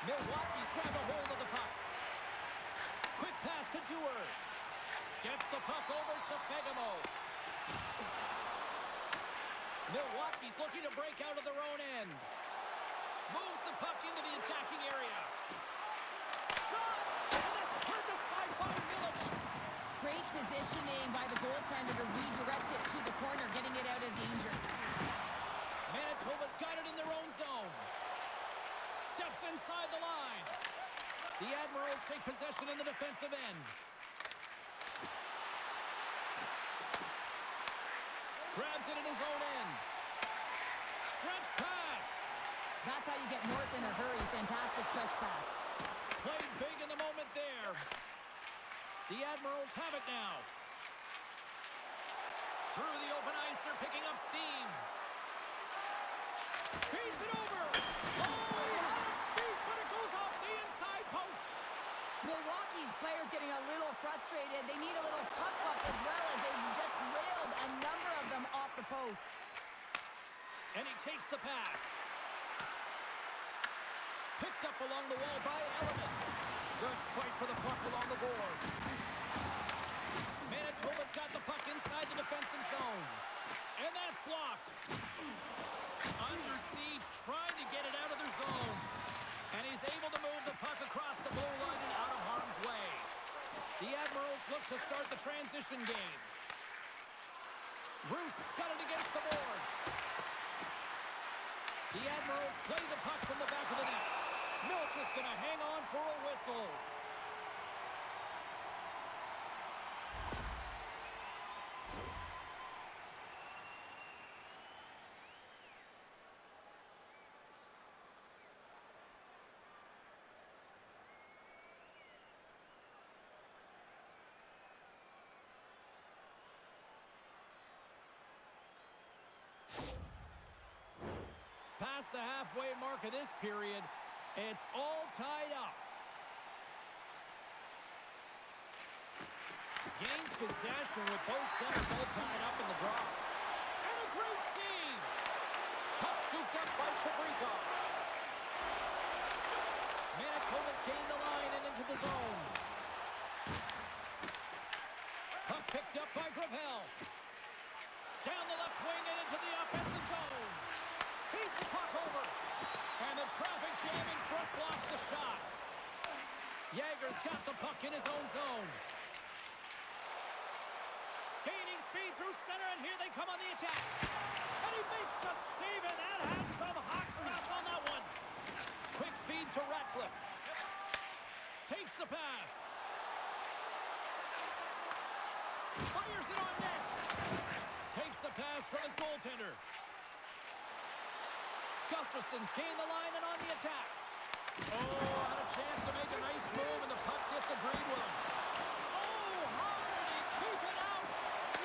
Milwaukee's grabbed a hold of the puck. Quick pass to Dewar. Gets the puck over to Fegamo. Milwaukee's looking to break out of their own end. Moves the puck into the attacking area. Shot! And that's turned aside by Milic. Great positioning by the goaltender to redirect it to the corner, getting it out of danger. Manitoba's got it in their own zone. Steps inside the line. The Admirals take possession in the defensive end. Grabs it in his own end. Stretch pass. That's how you get north in a hurry. Fantastic stretch pass. Played big in the moment there. The Admirals have it now. Through the open ice, they're picking up steam. Feeds it over. Oh, he had it beat, but it goes off the inside post. Milwaukee's players getting a little frustrated. They need a little puck luck as well, as they just railed a number of them off the post. And he takes the pass. Picked up along the wall by Element. Good fight for the puck along the boards. Manitoba's got the puck inside the defensive zone. And that's blocked. Under siege, trying to get it out of their zone. And he's able to move the puck across the goal line and out of harm's way. The Admirals look to start the transition game. Roost's got it against the boards. The Admirals play the puck from the back of the net. Milch is going to hang on for a whistle. Past the halfway mark of this period, it's all tied up. Gains possession with both centers all tied up in the draw. And a great save! Puck scooped up by Chabrikov. Manitoba's gained the line and into the zone. Puck picked up by Gravel. Down the left wing and into the offensive zone. Feeds the puck over. And the traffic jam in front blocks the shot. Yager's got the puck in his own zone. Gaining speed through center, and here they come on the attack. And he makes the save, and that had some hot sauce on that one. Quick feed to Ratcliffe. Takes the pass. Fires it on net. Takes the pass from his goaltender. Gustafson's gained the line and on the attack. Oh, had a chance to make a nice move, and the puck disagreed with him. Oh, how did he keep it out?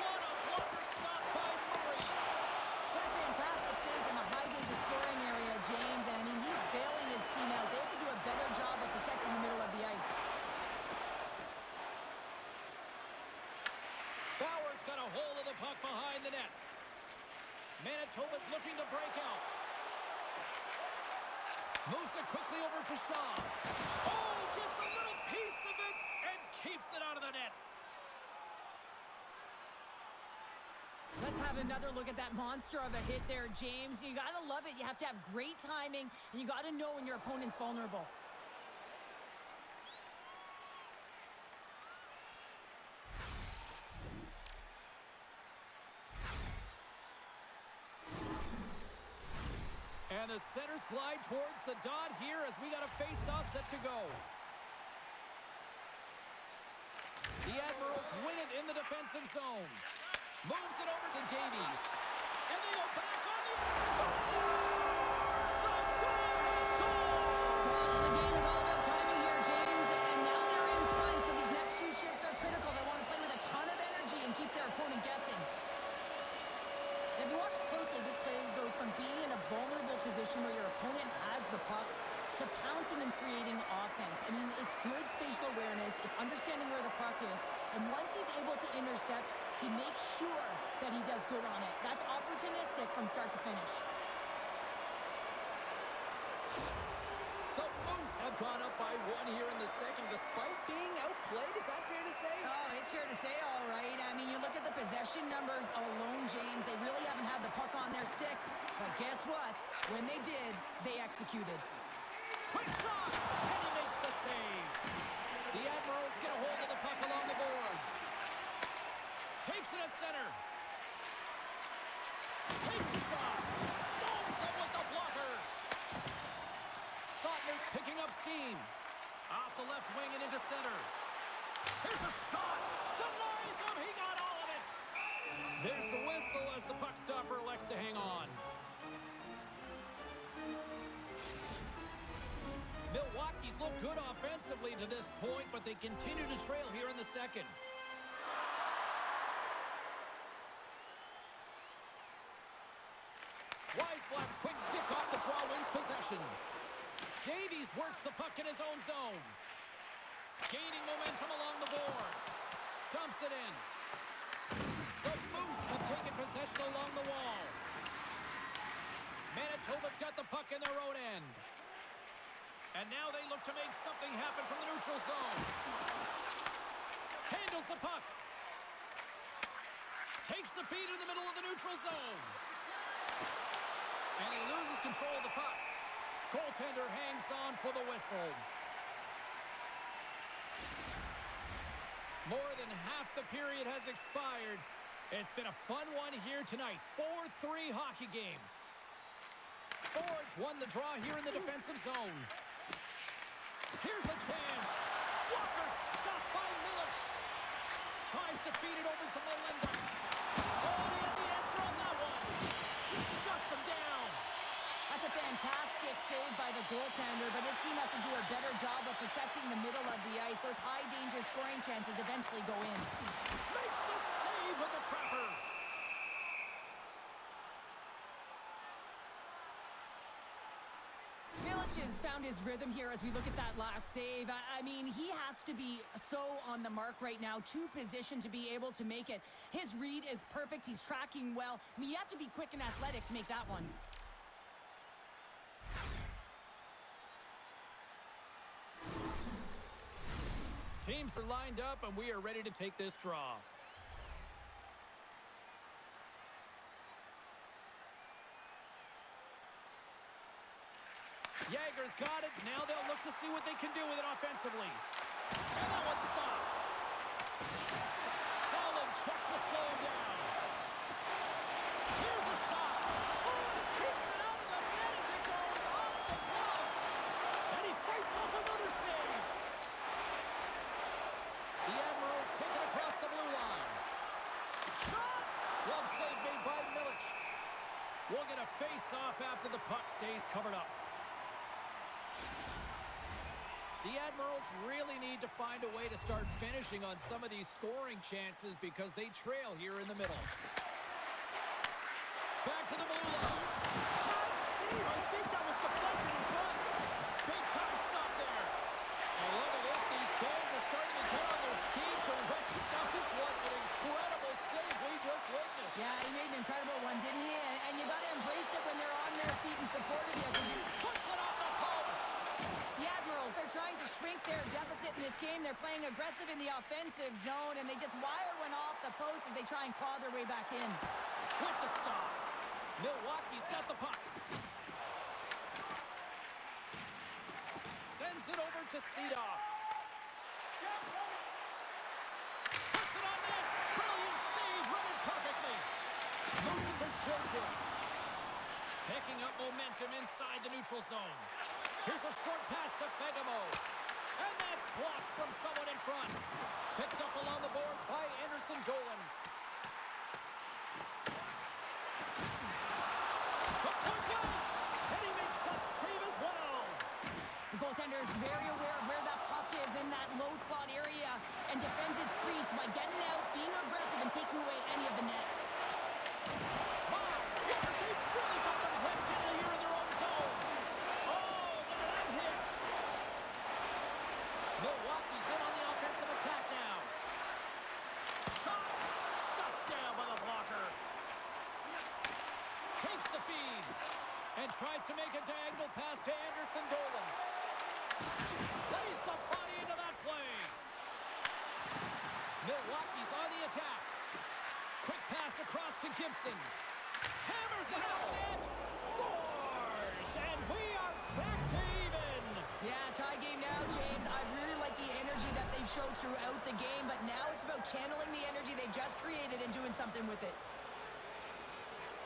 What a blocker stop by Murray. What a fantastic save from a high-danger scoring area, James. And, I mean, he's bailing his team out. They have to do a better job of protecting the middle of the ice. Bauer's got a hold of the puck behind the net. Manitoba's looking to break out. Moves it quickly over to Shaw. Oh, gets a little piece of it and keeps it out of the net. Let's have another look at that monster of a hit there, James. You got to love it. You have to have great timing, and you got to know when your opponent's vulnerable. And the centers glide towards the dot here as we got a face-off set to go. The Admirals win it in the defensive zone. Moves it over to Davies. And they go back on the scores! The goal! Well, the game is all about timing here, James, and now they're in front, so these next two shifts are critical. They want to play with a ton of energy and keep their opponent guessing. If you watch closely, this play goes from being in a vulnerable position where your opponent has the puck to pouncing and creating offense. I mean, it's good spatial awareness. It's understanding where the puck is. And once he's able to intercept, he makes sure that he does good on it. That's opportunistic from start to finish. The Moose have gone up by one here in the second, despite being outplayed. Is that fair to say? Oh, it's fair to say, all right. I mean, you look at the possession numbers alone, James. They really haven't had the puck on their stick. But guess what? When they did, they executed. Quick shot! And he makes the save. The Admirals get a hold of the puck along the boards. Takes it at center. Takes the shot. Stones him with the blocker. Sautner's picking up steam. Off the left wing and into center. Here's a shot. Denies him. He got all of it. There's the whistle as the puck stopper elects to hang on. Milwaukee's looked good offensively to this point, but they continue to trail here in the second. Weisblatt's quick stick off the draw wins possession. Davies works the puck in his own zone. Gaining momentum along the boards. Dumps it in. The Moose have taken possession along the wall. Manitoba's got the puck in their own end. And now they look to make something happen from the neutral zone. Handles the puck. Takes the feed in the middle of the neutral zone. And he loses control of the puck. Goaltender hangs on for the whistle. More than half the period has expired. It's been a fun one here tonight. 4-3 hockey game. Fords won the draw here in the defensive zone. Here's a chance. Walker stopped by Milic. Tries to feed it over to Melinda. Oh, he had the answer on that one. Shuts him down. That's a fantastic save by the goaltender, but his team has to do a better job of protecting the middle of the ice. Those high-danger scoring chances eventually go in. Makes the save with the trapper. Milic has found his rhythm here as we look at that last save. I mean, he has to be so on the mark right now, too positioned to be able to make it. His read is perfect. He's tracking well. I mean, you have to be quick and athletic to make that one. Teams are lined up, and we are ready to take this draw. Jager's got it. Now they'll look to see what they can do with it offensively. And that one's stopped. Solid check to slow him down. Here's a shot. Oh, he keeps it out of the net as it goes off the glove. And he fights off another save. The Admirals take it across the blue line. Shot! Glove save made by Milic. We'll get a face-off after the puck stays covered up. The Admirals really need to find a way to start finishing on some of these scoring chances because they trail here in the middle. Back to the blue line. Hot save. I think that was deflected in front. Big time stop there. And look at this. These fans are starting to get on their feet to recognize what an incredible save we just witnessed. Yeah, he made an incredible one, didn't he? And you got to embrace it when they're on their feet and supportive you. Puts it off the post. The Admirals, they're trying to shrink their deficit in this game. They're playing aggressive in the offensive zone, and they just wire one off the post as they try and claw their way back in. With the stop. Milwaukee's got the puck. Sends it over to Seedorf. Puts it on net. Brilliant save. Run it perfectly. Moves it to Shilton. Picking up momentum inside the neutral zone. Here's a short pass to Fegamo. And that's blocked from someone in front. Picked up along the boards by Anderson Dolan. From point blank. And he makes that save as well. The goaltender is very aware of where that puck is in that low slot area and defends his crease by getting out, being aggressive, and taking away any of the net. They've really got them hemmed in here in their own zone. Oh, look at that hit. Milwaukee's in on the offensive attack now. Shot down by the blocker. Takes the feed and tries to make a diagonal pass to Anderson Dolan. Lays the body into that play. Milwaukee's on the attack. Quick pass across to Gibson. Hammers it out and scores! And we are back to even. Yeah, tie game now, James. I really like the energy that they've showed throughout the game, but now it's about channeling the energy they just created and doing something with it.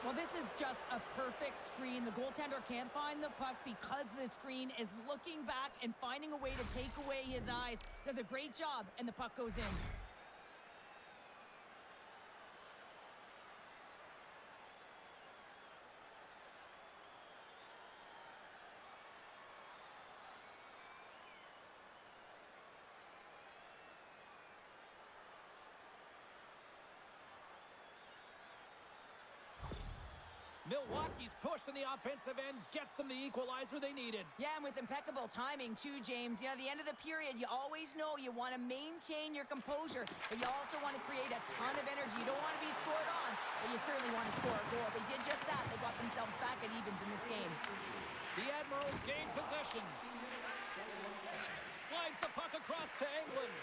Well, this is just a perfect screen. The goaltender can't find the puck because the screen is looking back and finding a way to take away his eyes. Does a great job, and the puck goes in. Milwaukee's push in the offensive end gets them the equalizer they needed. Yeah, and with impeccable timing, too, James. You know, at the end of the period, you always know you want to maintain your composure, but you also want to create a ton of energy. You don't want to be scored on, but you certainly want to score a goal. They did just that. They got themselves back at evens in this game. The Admirals gain possession. Slides the puck across to England.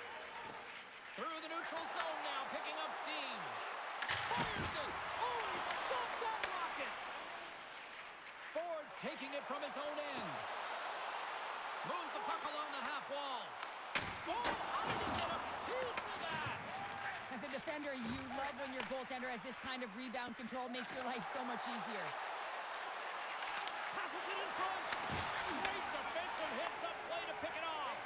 Through the neutral zone now, picking up steam. Fires it! Oh, he stopped that rocket! Ford's taking it from his own end. Moves the puck along the half wall. Whoa, how did he get a piece of that? As a defender, you love when your goaltender has this kind of rebound control. Makes your life so much easier. Passes it in front. Great defensive hits up play to pick it off.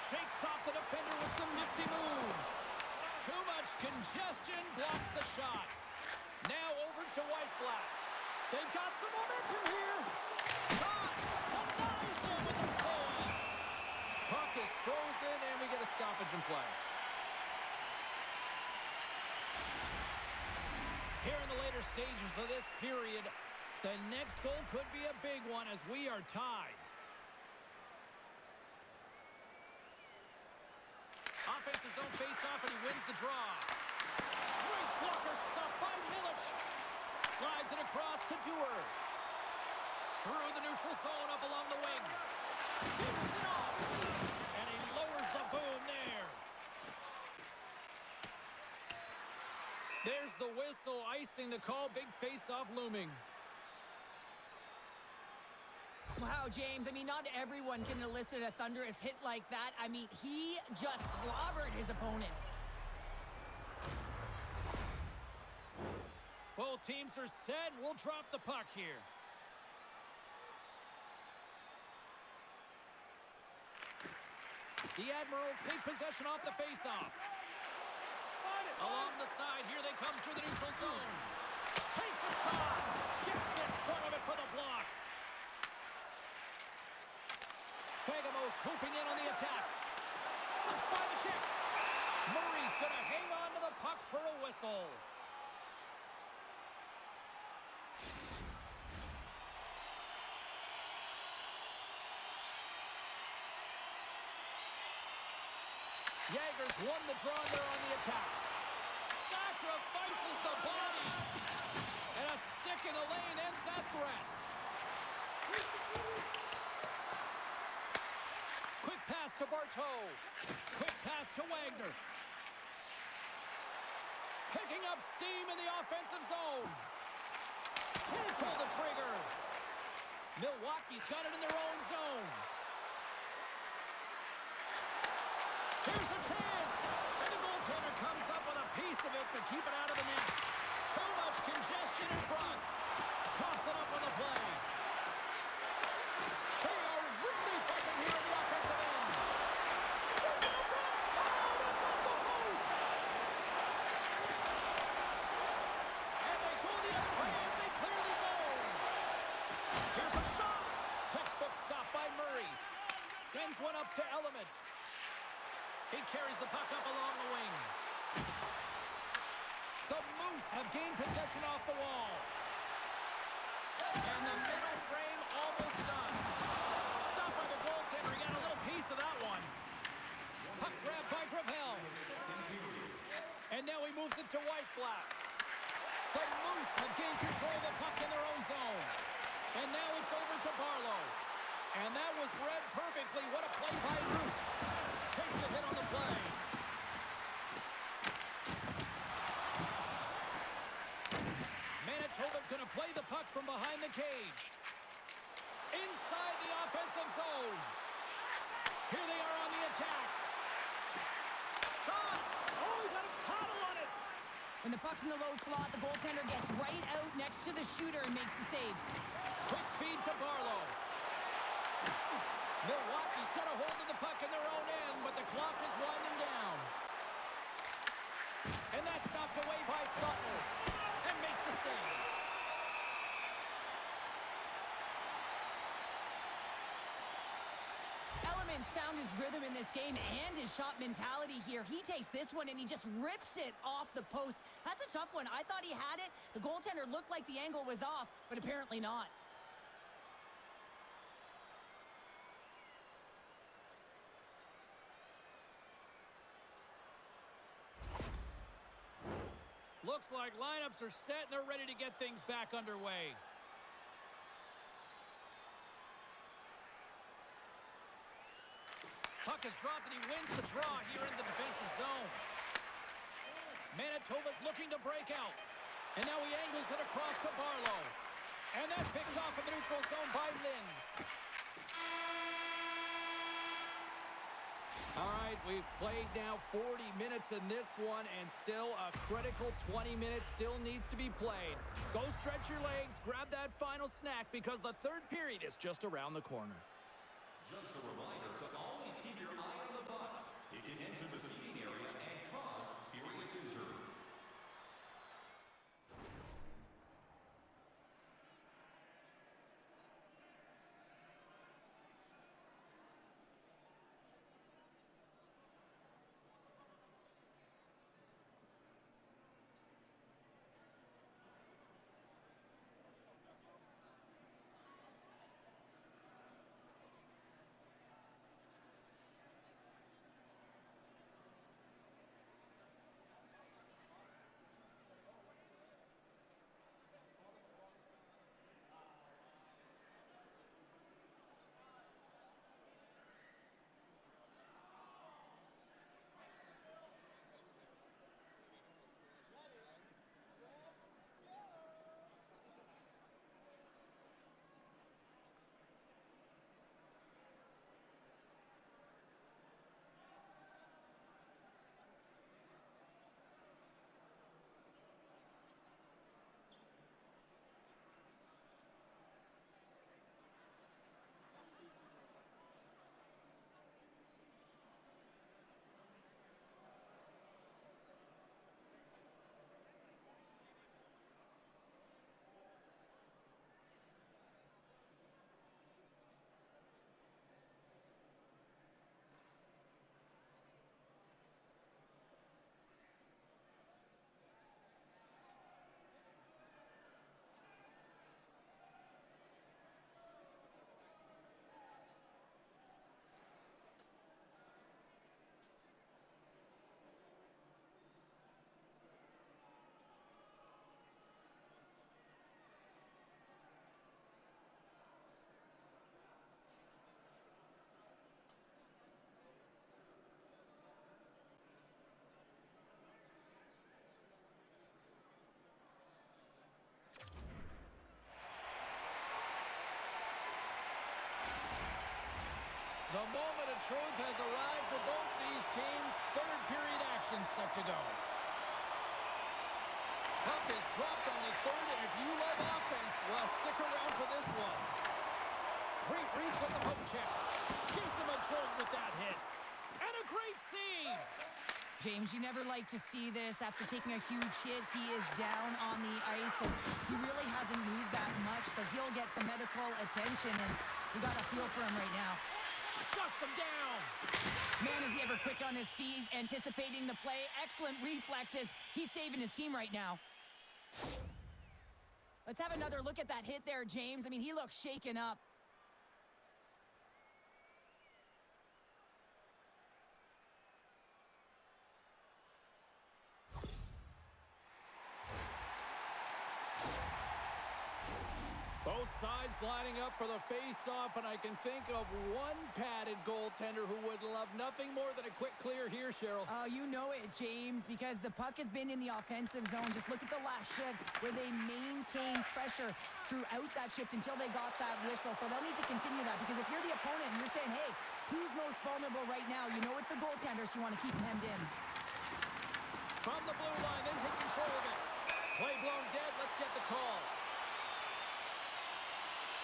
Shakes off the defender with some nifty moves. Too much congestion blocks the shot. Now over to Weisblatt. They've got some momentum here. Shot denies him with a save. Puck is frozen and we get a stoppage in play. Here in the later stages of this period, the next goal could be a big one as we are tied. Offense his own face-off, and he wins the draw. Great blocker stop by Milic. Slides it across to Dewar. Through the neutral zone, up along the wing. Dishes it off. And he lowers the boom there. There's the whistle, icing the call. Big face-off looming. Wow, James, I mean, not everyone can elicit a thunderous hit like that. I mean, he just clobbered his opponent. Both teams are set. We'll drop the puck here. The Admirals take possession off the faceoff. Along the side, here they come through the neutral zone. Takes a shot. Gets in front of it for the block. Fagemo swooping in on the attack. Slips by the chick. Murray's going to hang on to the puck for a whistle. Jager's won the draw there on the attack. Sacrifices the body. And a stick in the lane ends that threat. Quick pass to Bartow. Quick pass to Wagner. Picking up steam in the offensive zone. Can't pull the trigger. Milwaukee's got it in their own zone. Here's a chance. And the goaltender comes up with a piece of it to keep it out of the net. Too much congestion in front. Coughs it up on the play. They are really pushing here in the offensive end. They're to the front. Oh, that's off the post. And they go the other way as they clear the zone. Here's a shot. Textbook stop by Murray. Sends one up to Element. He carries the puck up along the wing. The Moose have gained possession off the wall. And the middle frame almost done. Stopped by the goaltender. He got a little piece of that one. Puck grabbed by Gravel. And now he moves it to Weissblatt. The Moose have gained control of the puck in their own zone. And now it's over to Barlow. And that was read perfectly. What a play by Roost. Takes a hit on the play. Manitoba's going to play the puck from behind the cage. Inside the offensive zone. Here they are on the attack. Shot! Oh, he got a paddle on it! When the puck's in the low slot, the goaltender gets right out next to the shooter and makes the save. Quick feed to Barlow. Milwaukee's got a hold of the puck in their own end, but the clock is winding down. And that's knocked away by Sutton. And makes the save. Element's found his rhythm in this game and his shot mentality here. He takes this one and he just rips it off the post. That's a tough one. I thought he had it. The goaltender looked like the angle was off, but apparently not. Looks like lineups are set and they're ready to get things back underway. Puck is dropped and he wins the draw here in the defensive zone. Manitoba's looking to break out. And now he angles it across to Barlow. And that's picked off in the neutral zone by Lind. All right, we've played now 40 minutes in this one, and still a critical 20 minutes still needs to be played. Go stretch your legs, grab that final snack, because the third period is just around the corner. Just a reminder to always keep your eye on the puck. It can enter the seating area and cause serious injury. truth has arrived for both these teams. Third period action set to go. Puck is dropped on the third, and if you love offense, well, stick around for this one. Great reach with the poke check. Gives him a jolt with that hit. And a great save. James, you never like to see this. After taking a huge hit, he is down on the ice, and he really hasn't moved that much, so he'll get some medical attention, and we got a feel for him right now. Shuts him down. Man, is he ever quick on his feet, anticipating the play. Excellent reflexes. He's saving his team right now. Let's have another look at that hit there, James. I mean, he looks shaken up. Both sides lining up for the face-off, and I can think of one padded goaltender who would love nothing more than a quick clear here, Cheryl. Oh, you know it, James, because the puck has been in the offensive zone. Just look at the last shift where they maintained pressure throughout that shift until they got that whistle. So they'll need to continue that, because if you're the opponent and you're saying, hey, who's most vulnerable right now? You know it's the goaltenders who want to keep them hemmed in. From the blue line, then take control of it. Play blown dead. Let's get the call.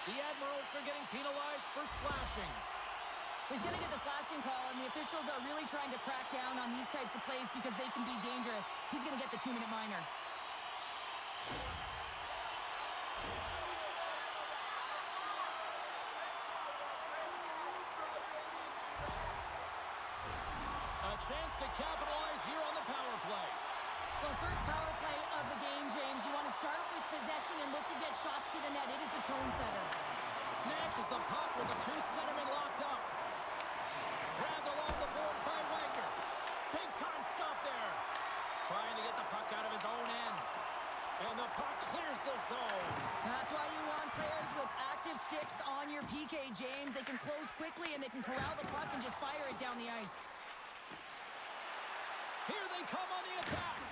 The Admirals are getting penalized for slashing. He's going to get the slashing call, and the officials are really trying to crack down on these types of plays because they can be dangerous. He's going to get the 2-minute minor. A chance to capitalize here on the power play. Well, first power play of the game, James. You want to start with possession and look to get shots to the net. It is the tone setter. Snatches the puck with the two centermen locked up. Grabbed along the boards by Wagner. Big time stop there. Trying to get the puck out of his own end. And the puck clears the zone. That's why you want players with active sticks on your PK, James. They can close quickly and they can corral the puck and just fire it down the ice. Here they come on the attack.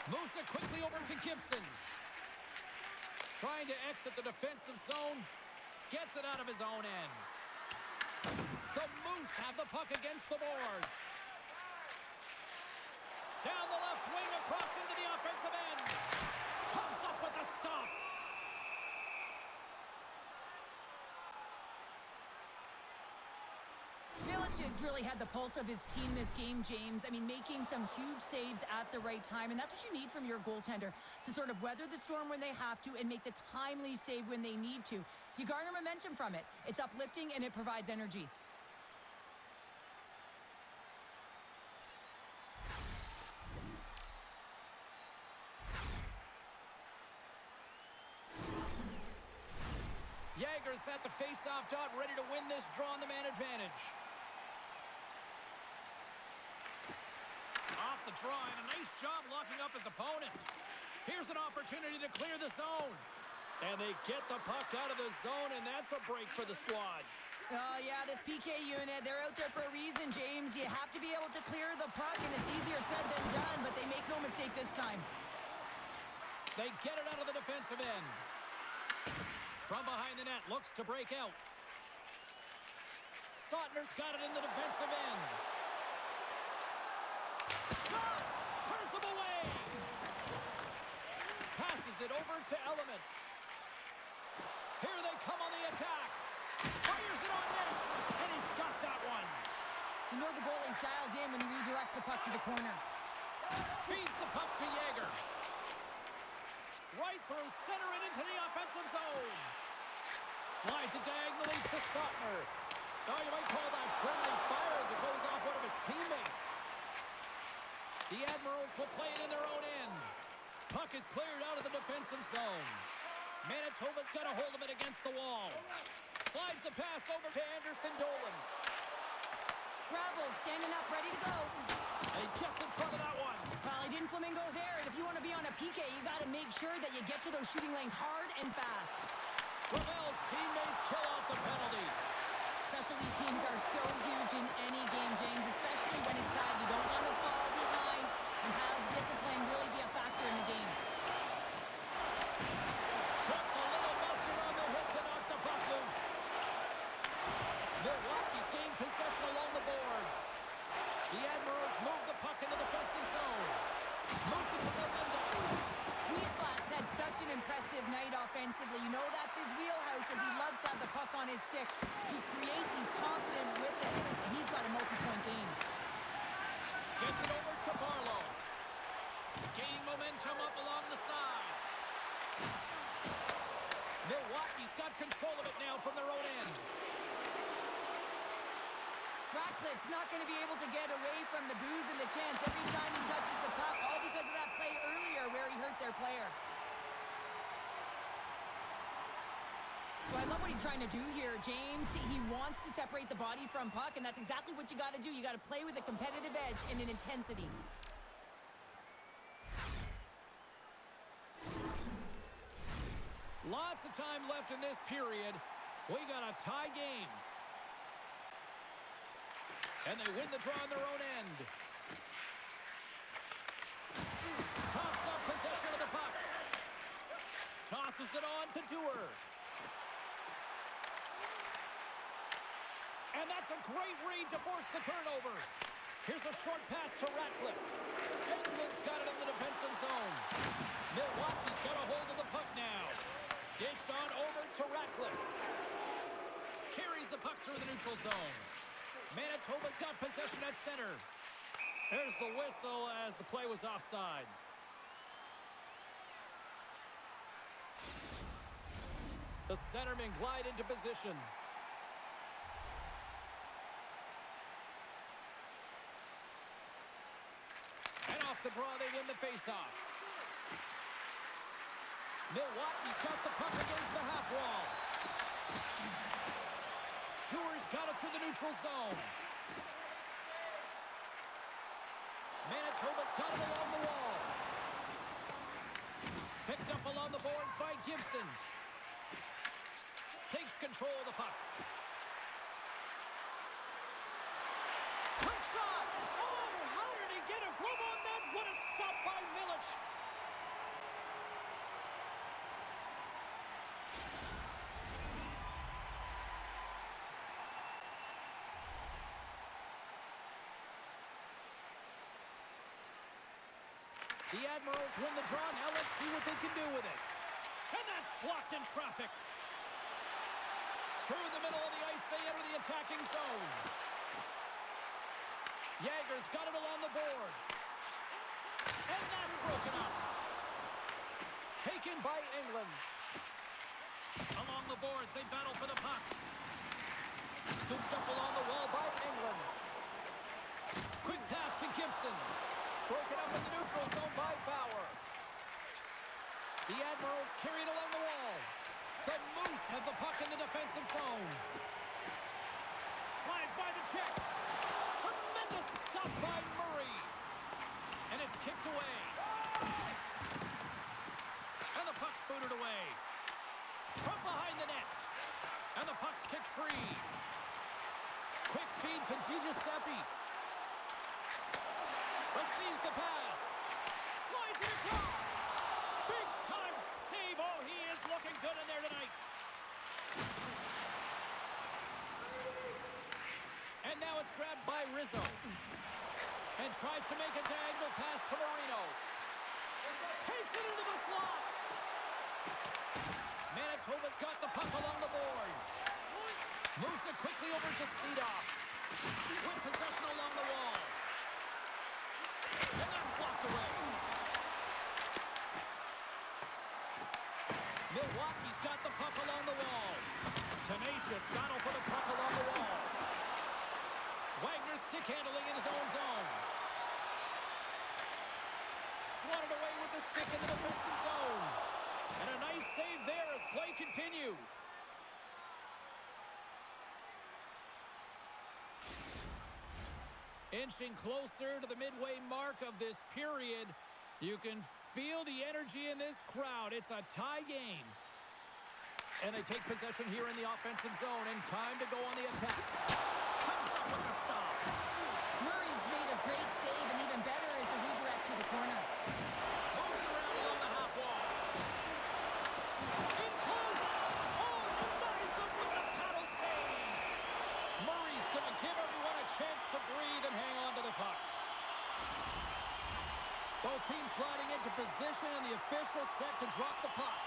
Moves it quickly over to Gibson. Trying to exit the defensive zone. Gets it out of his own end. The Moose have the puck against the boards. Down the left wing, across into the offensive end. Comes up with the stop. Has really had the pulse of his team this game, James. I mean, making some huge saves at the right time, and that's what you need from your goaltender, to sort of weather the storm when they have to and make the timely save when they need to. You garner momentum from it. It's uplifting and it provides energy. Jaeger's at the face-off dot, ready to win this draw on the man advantage. Off the draw, and a nice job locking up his opponent. Here's an opportunity to clear the zone. And they get the puck out of the zone, and that's a break for the squad. Oh, yeah, this PK unit, they're out there for a reason, James. You have to be able to clear the puck, and it's easier said than done, but they make no mistake this time. They get it out of the defensive end. From behind the net, looks to break out. Sautner's got it in the defensive end. Shot! Turns him away! Passes it over to Element. Here they come on the attack. Fires it on net, and he's got that one. You know the goalie's dialed in when he redirects the puck to the corner. Feeds the puck to Jaeger. Right through center and into the offensive zone. Slides it diagonally to Sautner. Oh, you might call that friendly fire as it goes off one of his teammates. The Admirals will play it in their own end. Puck is cleared out of the defensive zone. Manitoba's got a hold of it against the wall. Slides the pass over to Anderson Dolan. Gravel standing up, ready to go. He gets in front of that one. Well, he didn't flamingo there, and if you want to be on a PK, you got to make sure that you get to those shooting lanes hard and fast. Ravel's teammates kill off the penalty. Specialty teams are so huge in any game, James, especially when it's tied. You don't want to fall behind and have discipline really be a factor in the game. Puts a little mustard on the hit to knock the puck loose. on his stick. He creates, he's confident with it, and he's got a multi-point game. Gets it over to Barlow. Gaining momentum up along the side. Milwaukee's got control of it now from their own end. Ratcliffe's not going to be able to get away from the boos and the chants every time he touches the puck, all because of that play earlier where he hurt their player. So I love what he's trying to do here, James. He wants to separate the body from puck, and that's exactly what you got to do. You got to play with a competitive edge and an intensity. Lots of time left in this period. We got a tie game. And they win the draw on their own end. Coughs up possession of the puck. Tosses it on to Dewar. And that's a great read to force the turnover. Here's a short pass to Ratcliffe. England's got it in the defensive zone. Milwaukee's got a hold of the puck now. Dished on over to Ratcliffe. Carries the puck through the neutral zone. Manitoba's got possession at center. There's the whistle as the play was offside. The centermen glide into position. And off the draw, they win the faceoff. Milwaukee's got the puck against the half wall. Dewar's got it through the neutral zone. Manitoba's got it along the wall. Picked up along the boards by Gibson. Takes control of the puck. Quick shot! Oh, how did he get a glove on that? What a stop by Milic! The Admirals win the draw. Now let's see what they can do with it. And that's blocked in traffic. Through the middle of the ice, they enter the attacking zone. Yager's got it along the boards. And that's broken up. Taken by England. Along the boards, they battle for the puck. Scooped up along the wall by England. Quick pass to Gibson. Broken up in the neutral zone by Bauer. The Admirals carry it along the wall. The Moose have the puck in the defensive zone. Slides by the check. Tremendous stop by Murray. And it's kicked away. And the puck's booted away. From behind the net. And the puck's kicked free. Quick feed to DiGiuseppe. Receives the pass. Slides it across. Big time save. Oh, he is looking good in there tonight. And now it's grabbed by Rizzo. And tries to make a diagonal pass to Marino. Takes it into the slot. Manitoba's got the puck along the boards. Moves it quickly over to Seedorf. With possession along the wall. And that's blocked away. Milwaukee's got the puck along the wall. Tenacious battle for the puck along the wall. Wagner stick handling in his own zone. Swatted away with the stick in the defensive zone. And a nice save there as play continues. Inching closer to the midway mark of this period. You can feel the energy in this crowd. It's a tie game. And they take possession here in the offensive zone, and time to go on the attack. Comes up with a stop. Murray's made a great save, and even better is the redirect to the corner. Moves around along the half wall. In close. Oh, denies him with the paddle save. Murray's going to give everyone a chance to breathe and hang on to the puck. Both teams gliding into position, and the official set to drop the puck.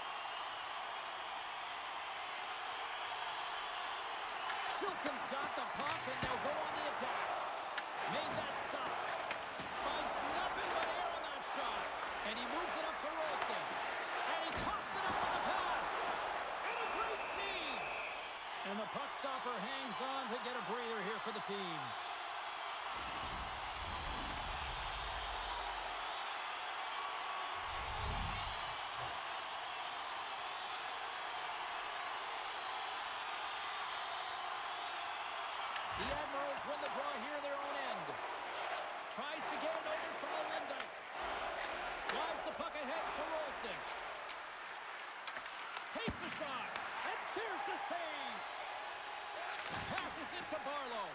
Edmonton's got the puck, and they'll go on the attack. Made that stop. Finds nothing but air on that shot. And he moves it up to Rolston. And he coughs it up with the pass. And a great save. And the puck stopper hangs on to get a breather here for the team. The Admirals win the draw here in their own end. Tries to get it over to Molendijk. Slides the puck ahead to Rolston. Takes a shot. And there's the save. Passes it to Barlow.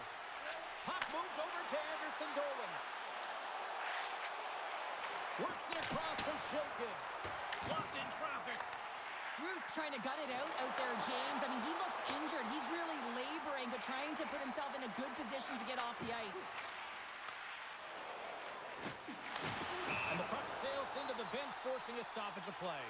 Puck moved over to Anderson Dolan. Works it across to Shilkin. Blocked in traffic. Ruth's trying to gut it out there, James. I mean, he looks injured. He's really laboring, but trying to put himself in a good position to get off the ice. And the puck sails into the bench, forcing a stoppage of play.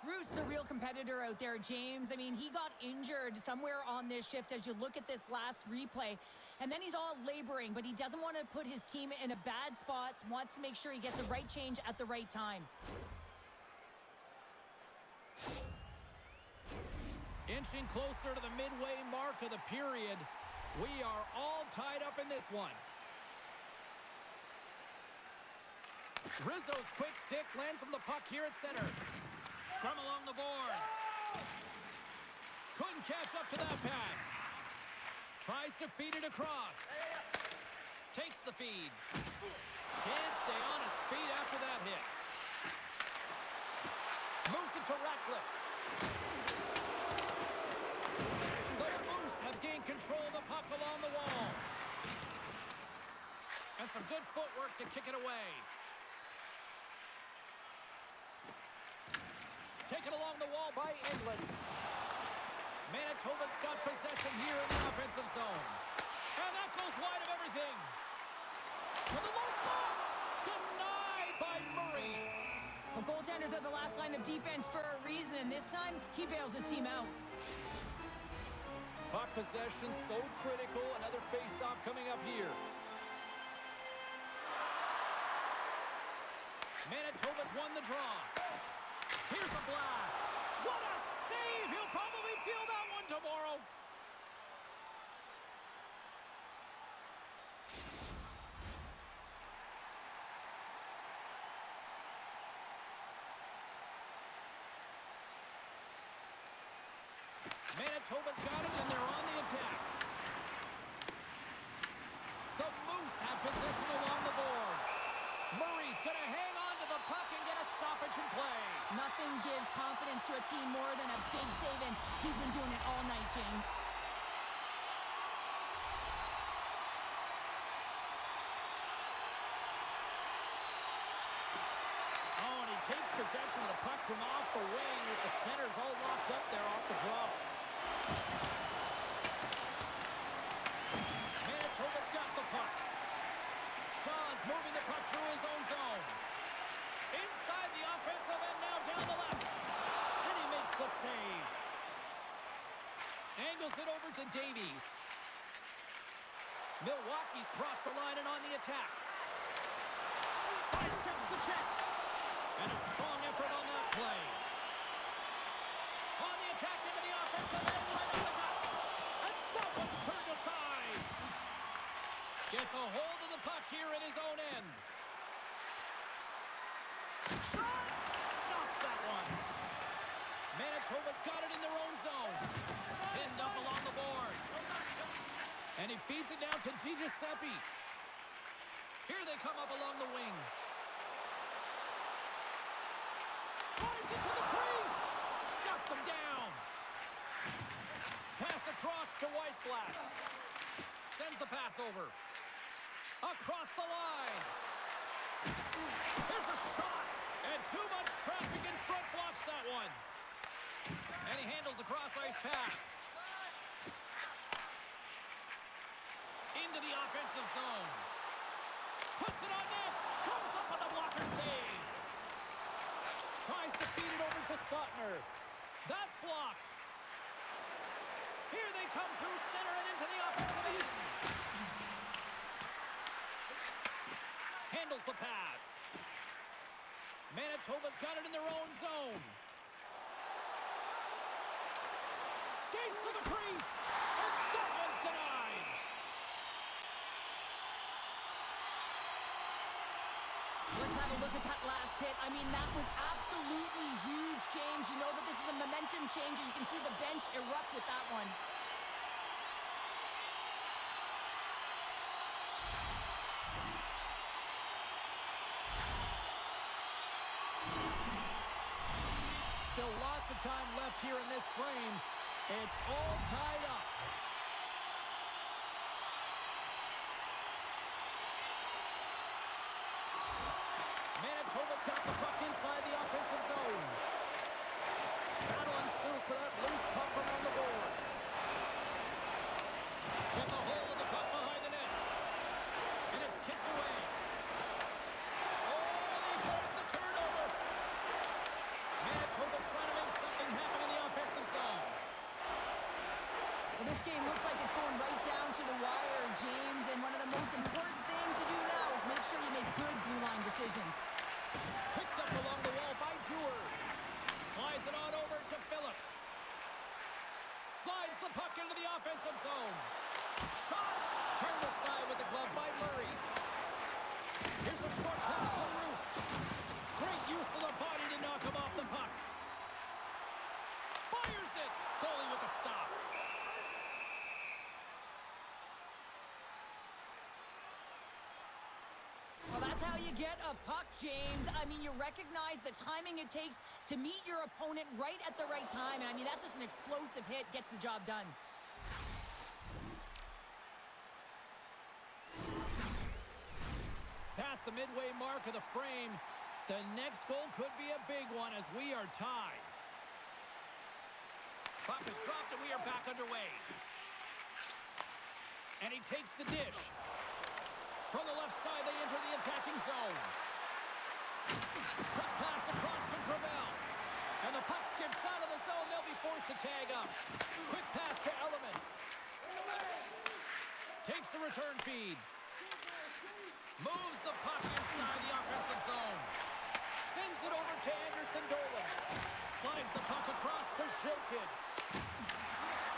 Ruth's a real competitor out there, James. I mean, he got injured somewhere on this shift as you look at this last replay. And then he's all laboring, but he doesn't want to put his team in a bad spot, wants to make sure he gets the right change at the right time. Inching closer to the midway mark of the period. We are all tied up in this one. Rizzo's quick stick lands him the puck here at center. Scrum along the boards. Couldn't catch up to that pass. Tries to feed it across. Takes the feed. Can't stay on his feet after that hit. Moves it to Ratcliffe. The Moose have gained control of the puck along the wall. And some good footwork to kick it away. Taken along the wall by England. Manitoba's got possession here in the offensive zone. And that goes wide of everything. To the low slot. Denied by Murray. Well, goaltenders are the last line of defense for a reason, and this time, he bails his team out. Puck possession so critical. Another face-off coming up here. Manitoba's won the draw. Here's a blast. What a save! He'll probably feel that one tomorrow. Manitoba's got it, and they're on the attack. The Moose have possession along the boards. Murray's going to hang on to the puck and get a stoppage in play. Nothing gives confidence to a team more than a big save, and he's been doing it all night, James. Oh, and he takes possession of the puck from off the wing with the centers all locked up there off the draw. Manitoba's got the puck. Shaw's moving the puck through his own zone. Inside the offensive end, now down the left. And he makes the save. Angles it over to Davies. Milwaukee's crossed the line and on the attack. Sidesteps the check. And a strong effort on that play. On the attack into the offensive end, right on the net. And that one's turned aside. Gets a hold of the puck here in his own end. Shot! Stops that one. Manitoba's got it in their own zone. Pinned up along the boards. And he feeds it down to DiGiuseppe. Here they come up along the wing. Drives it to the crease. Shuts him down. Pass across to Weissblatt. Sends the pass over. Across the line. There's a shot. And too much traffic in front blocks that one. And he handles the cross-ice pass. Into the offensive zone. Puts it on net. Comes up with a blocker save. Tries to feed it over to Suttner. That's blocked. Here they come through center and into the offensive end. Handles the pass. Manitoba's got it in their own zone. Skates to the crease. And that one's denied. Let's have a look at that last hit. I mean, that was absolutely huge change. You know that this is a momentum change, and you can see the bench erupt with that one. Still lots of time left here in this frame. It's all tied up. Manitoba's got the puck inside the offensive zone. Battle ensues for that loose puck from on the boards. Gets a hold of the puck behind the net. And it's kicked away. Oh, they force the turnover. Manitoba's trying to make something happen in the offensive zone. Well, this game looks like it's going right down to the wire, James, and one of the most important things to do now is make sure you make good blue line decisions. Picked up along the wall by Brewer. Slides it on over to Phillips. Slides the puck into the offensive zone. Shot! Turned aside with the glove by Murray. Here's a short pass to Roost. Great use of the body to knock him off the puck. Fires it! Goalie with the stop. Well, that's how you get a puck, James. I mean, you recognize the timing it takes to meet your opponent right at the right time. And I mean, that's just an explosive hit, gets the job done. Past the midway mark of the frame, the next goal could be a big one as we are tied. Puck is dropped and we are back underway. And he takes the dish. From the left side, they enter the attacking zone. Quick pass across to Gravel. And the puck skips out of the zone. They'll be forced to tag up. Quick pass to Element. Takes the return feed. Moves the puck inside the offensive zone. Sends it over to Anderson Dolan. Slides the puck across to Shilkin.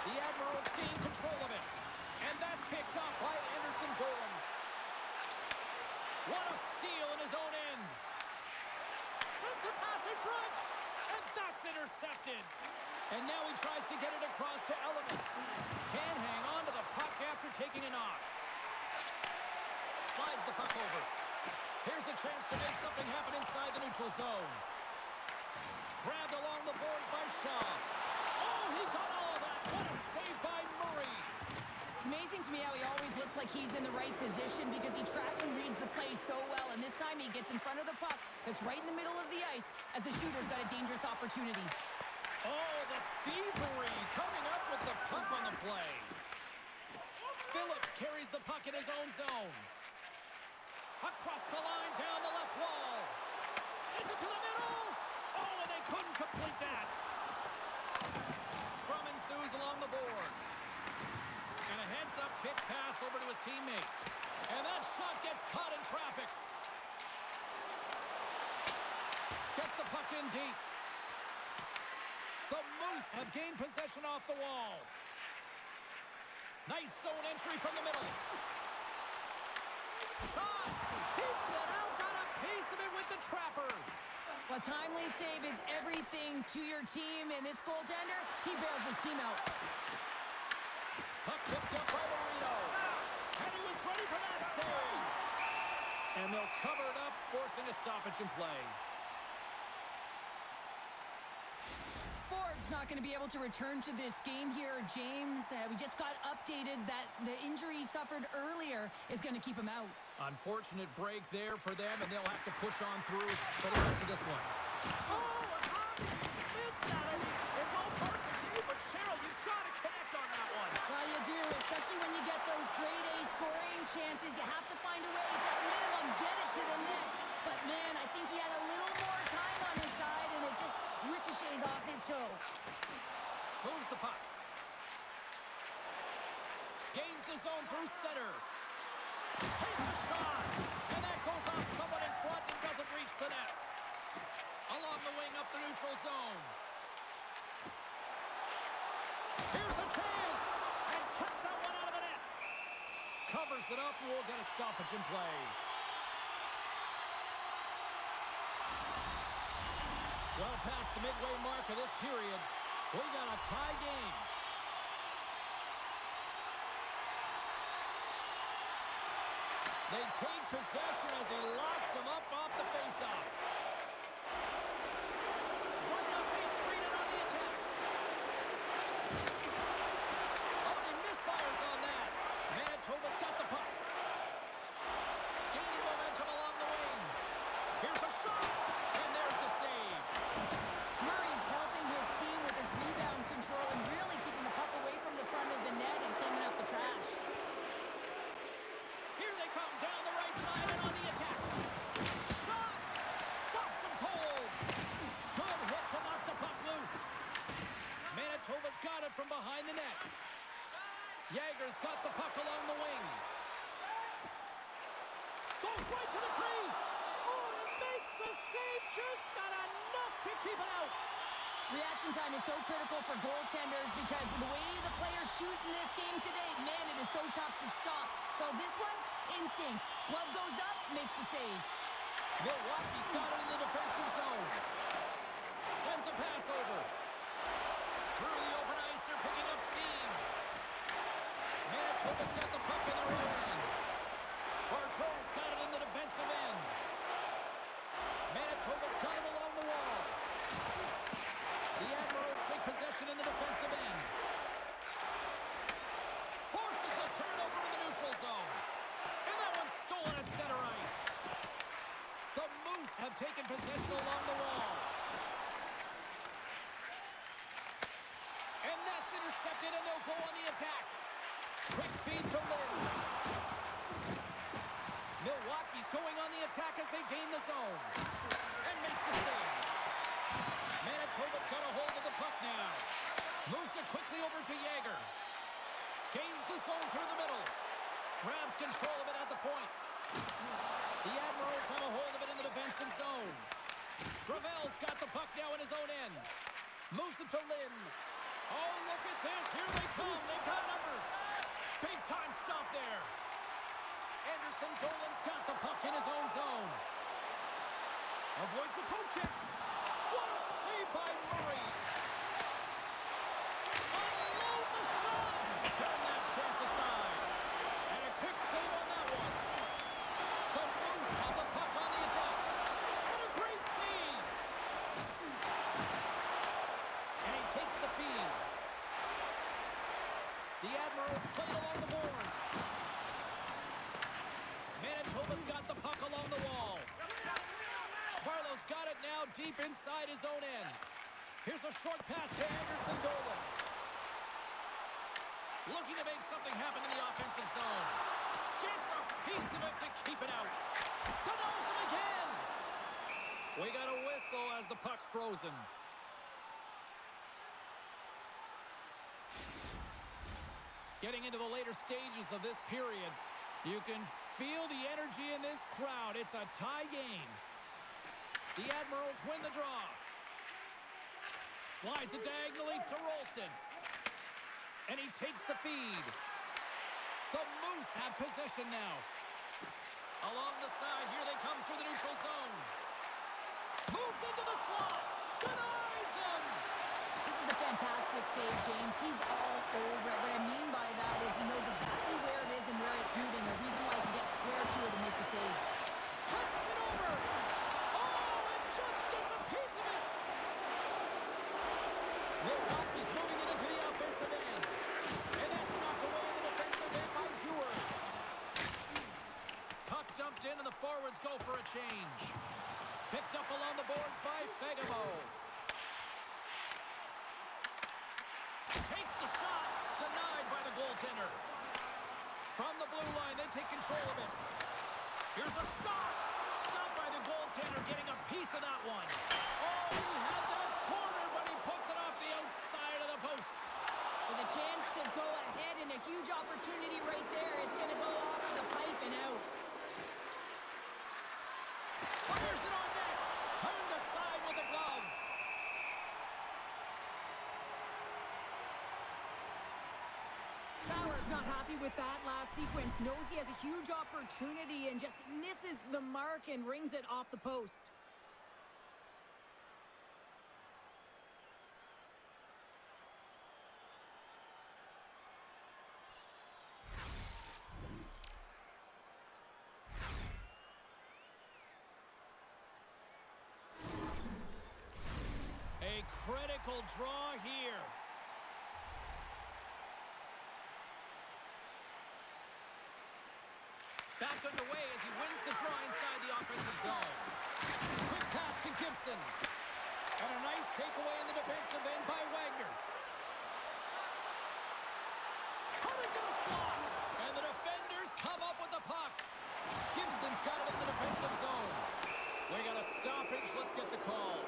The Admirals gain control of it. And that's picked up by Anderson Dolan. What a steal in his own end. Sends a pass in front. And that's intercepted. And now he tries to get it across to Element. Can't hang on to the puck after taking a knock. Slides the puck over. Here's a chance to make something happen inside the neutral zone. Grabbed along the boards by Shaw. Oh, he got all of that. What a save by Murray. It's amazing to me how he always looks like he's in the right position because he tracks and reads the play so well. And this time he gets in front of the puck that's right in the middle of the ice as the shooter's got a dangerous opportunity. Oh, the thievery coming up with the puck on the play. Phillips carries the puck in his own zone. Across the line, down the left wall. Sends it to the middle. Oh, and they couldn't complete that. Scrum ensues along the boards. And a heads-up kick pass over to his teammate. And that shot gets caught in traffic. Gets the puck in deep. The Moose have gained possession off the wall. Nice zone entry from the middle. Shot! Keeps it out, got a piece of it with the trapper. A timely save is everything to your team, and this goaltender, he bails his team out. Puck picked up by Marino. And he was ready for that save. And they'll cover it up, forcing a stoppage in play. Ford's not going to be able to return to this game here, James. We just got updated that the injury he suffered earlier is going to keep him out. Unfortunate break there for them, and they'll have to push on through for the rest of this one. Oh, missed that. I mean, it's all part of the game, but Cheryl, you've got to connect on that one. Well, you do, especially when you get those grade A scoring chances. You have to find a way to, at minimum, get it to the net. But, man, I think he had a little more time on his side, and it just ricochets off his toe. Gains the zone through center. Takes a shot. And that goes off someone in front and doesn't reach the net. Along the wing up the neutral zone. Here's a chance. And kept that one out of the net. Covers it up. We'll get a stoppage in play. Well past the midway mark of this period, we got a tie game. They take possession as he locks him up off the faceoff. Right up Main Street and on the attack. Oh, he misfires on that. Manitoba's got the puck. Gaining momentum along the wing. Here's a shot, and there's the save. Murray's helping his team with his rebound control and really keeping the puck away from the front of the net and cleaning up the trash. Here they come down the right side and on the attack. Shot! Stops him cold. Good hit to knock the puck loose. Manitoba's got it from behind the net. Yager's got the puck along the wing. Goes right to the crease. Oh, and it makes the save. Just not enough to keep it out. Reaction time is so critical for goaltenders because with the way the players shoot in this game today, man, it is so tough to stop. So this one, instincts. Glove goes up, makes the save. Milwaukee's got it in the defensive zone. Sends a pass over. Through the open ice, they're picking up steam. Manitoba's got the puck in their own end. Bartol's got it in the defensive end. Manitoba's got it along the wall. The Admirals take possession in the defensive end. Forces the turnover in the neutral zone. And that one's stolen at center ice. The Moose have taken possession along the wall. And that's intercepted, and they'll go on the attack. Quick feed to Lynn. Milwaukee's going on the attack as they gain the zone. And makes the save. Manitoba's got a hold of the puck now. Moves it quickly over to Yager. Gains the zone through the middle. Grabs control of it at the point. The Admirals have a hold of it in the defensive zone. Gravel's got the puck now in his own end. Moves it to Lynn. Oh, look at this. Here they come. They've got numbers. Big time stop there. Anderson Dolan's got the puck in his own zone. Avoids the poke check. What a save by Murray. Unloads a shot. Turn that chance aside. And a quick save on that one. The Moose have the puck on the attack. And a great save. And he takes the feed. The Admirals play along the boards. Manitoba's got the puck along the wall. Barlow's got it now deep inside his own end. Here's a short pass to Anderson Dolan. Looking to make something happen in the offensive zone. Gets a piece of it to keep it out. Denies him again. We got a whistle as the puck's frozen. Getting into the later stages of this period, you can feel the energy in this crowd. It's a tie game. The Admirals win the draw. Slides it diagonally to Rolston. And he takes the feed. The Moose have possession now. Along the side, here they come through the neutral zone. Moves into the slot. Denies him. This is a fantastic save, James. He's all over it. What I mean by that is he knows exactly where it is and where it's moving. A reason why he can get square to it and make the save. Passes it over. Oh, and just gets a piece of it. Milwaukee's moving it into the offensive end. And that's knocked away in the defensive end by Dewar. Puck dumped in and the forwards go for a change. Picked up along the boards by Fagemo. Takes the shot. Denied by the goaltender. From the blue line, they take control of it. Here's a shot. Stopped by the goaltender, getting a piece of that one. Oh, he had that corner, but he puts it off the outside of the post. With a chance to go ahead and a huge opportunity Fowler's not happy with that last sequence. Knows he has a huge opportunity and just misses the mark and rings it off the post. A critical draw here. Back underway as he wins the draw inside the offensive zone. Quick pass to Gibson. And a nice takeaway in the defensive end by Wagner. Coming to the slot. And the defenders come up with the puck. Gibson's got it in the defensive zone. We got a stoppage. Let's get the call.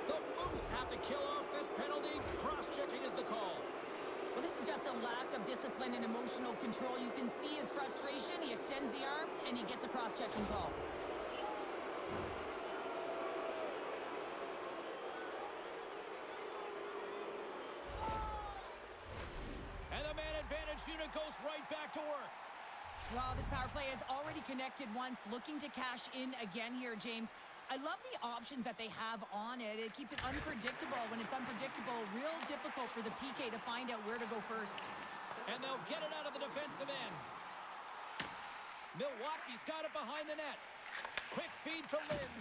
The Moose have to kill off this penalty. Cross-checking is the call. Well, this is just a lack of discipline and emotional control. You can see his frustration. He extends the arms, and he gets a cross-checking call. And the man advantage unit goes right back to work. Well, this power play has already connected once, looking to cash in again here, James. I love the options that they have on it. It keeps it unpredictable. When it's unpredictable, real difficult for the PK to find out where to go first. And they'll get it out of the defensive end. Milwaukee's got it behind the net. Quick feed to Lynn.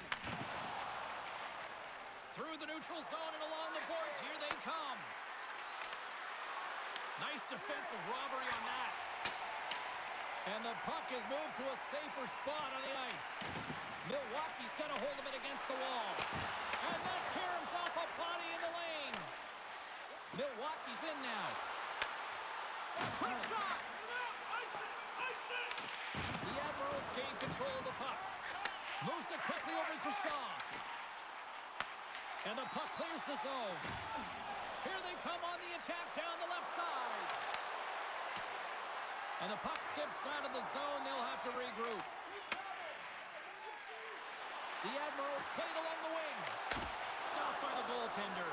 Through the neutral zone and along the boards. Here they come. Nice defensive robbery on that. And the puck is moved to a safer spot on the ice. Milwaukee's got a hold of it against the wall. And that caroms off a body in the lane. Milwaukee's in now. Quick shot! The Admirals gain control of the puck. Moves it quickly over to Shaw. And the puck clears the zone. Here they come on the attack down the left side. And the puck skips out of the zone. They'll have to regroup. The Admirals played along the wing. Stopped by the goaltender.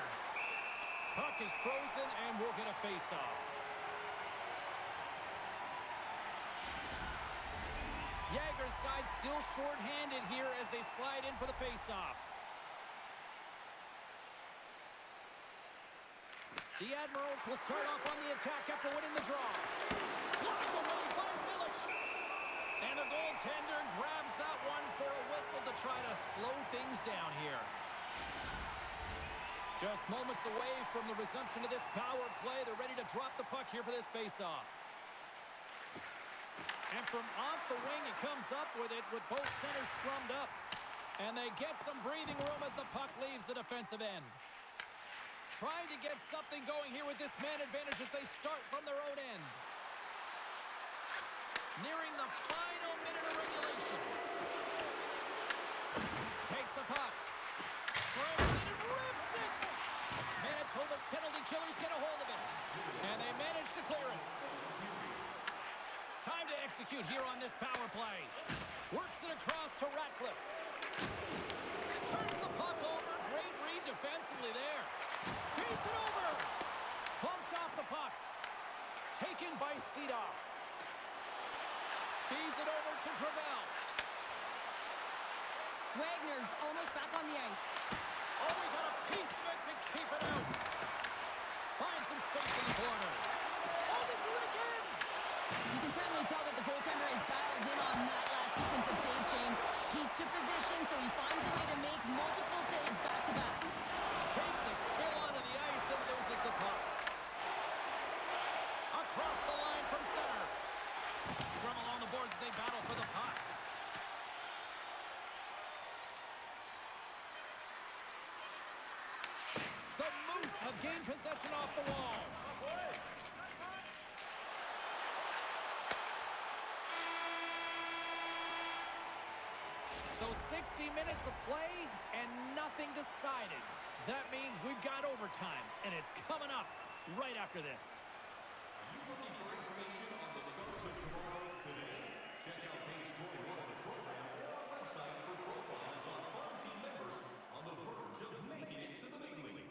Puck is frozen and we'll get a face-off. Jagger's side still short-handed here as they slide in for the face-off. The Admirals will start off on the attack after winning the draw. Blocked away by Milic. And the goaltender grabs that one for a whistle to try to slow things down here. Just moments away from the resumption of this power play. They're ready to drop the puck here for this face-off. And from off the wing, he comes up with it with both centers scrummed up. And they get some breathing room as the puck leaves the defensive end. Trying to get something going here with this man advantage as they start from their own end. Nearing the final minute of regulation. Takes the puck. Throws it and rips it. Manitoba's penalty killers get a hold of it. And they manage to clear it. Time to execute here on this power play. Works it across to Ratcliffe. Turns the puck over. Great read defensively there. Feeds it over. Bumped off the puck. Taken by Seedoff. Feeds it over to Gravel. Wagner's almost back on the ice. Oh, we got a piece of it to keep it out. Finds some space in the corner. Oh, they do it again. You can certainly tell that the goaltender is dialed in on that last sequence of saves, James. He's to position, so he finds a way to make multiple saves back-to-back. Takes a spill onto the ice and loses the puck. Across the line from center. Scrum along the boards as they battle for the puck. The Moose have gained possession off the wall. So 60 minutes of play and nothing decided. That means we've got overtime, and it's coming up right after this. Are you looking for information on the Stars of tomorrow today? Check out page 21 of the program or our website for profiles on farm team members on the verge of making it to the big league.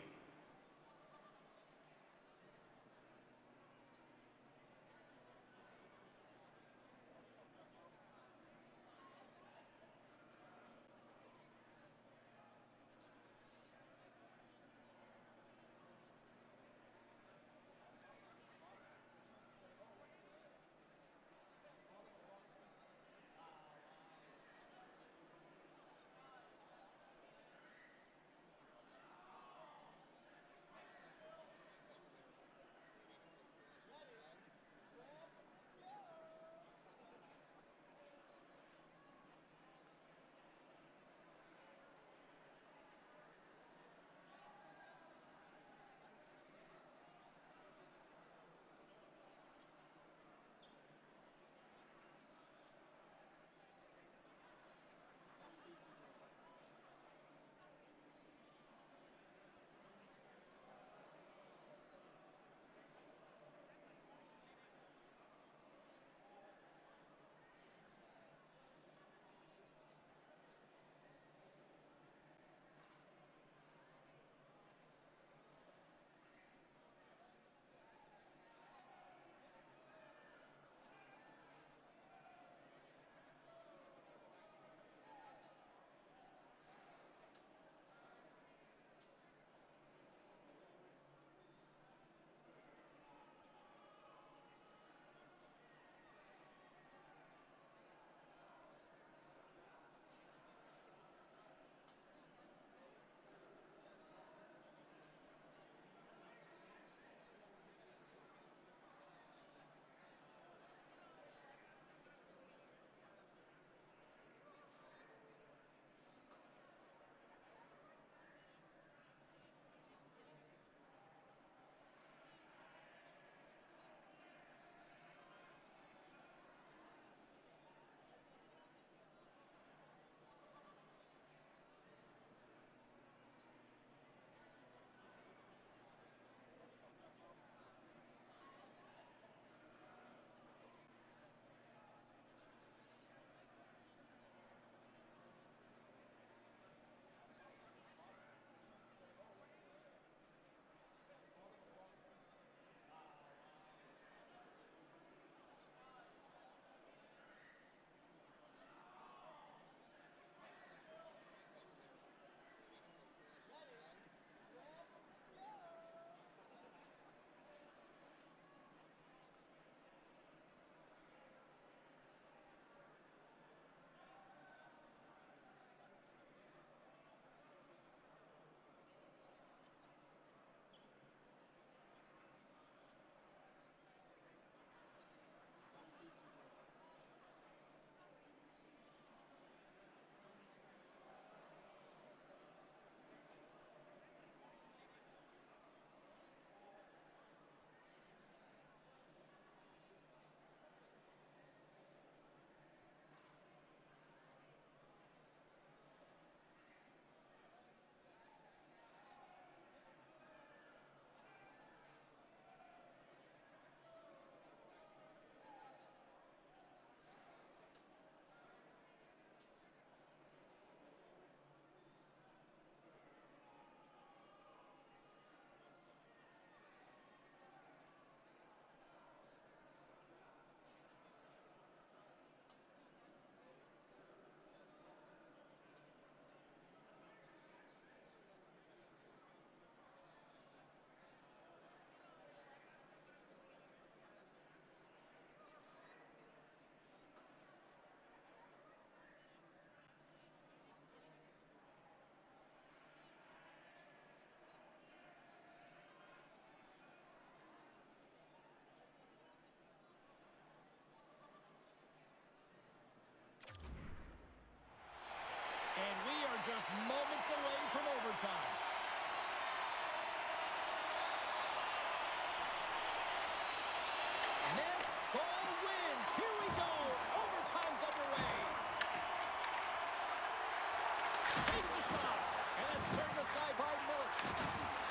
Takes a shot. And it's turned aside by Millich.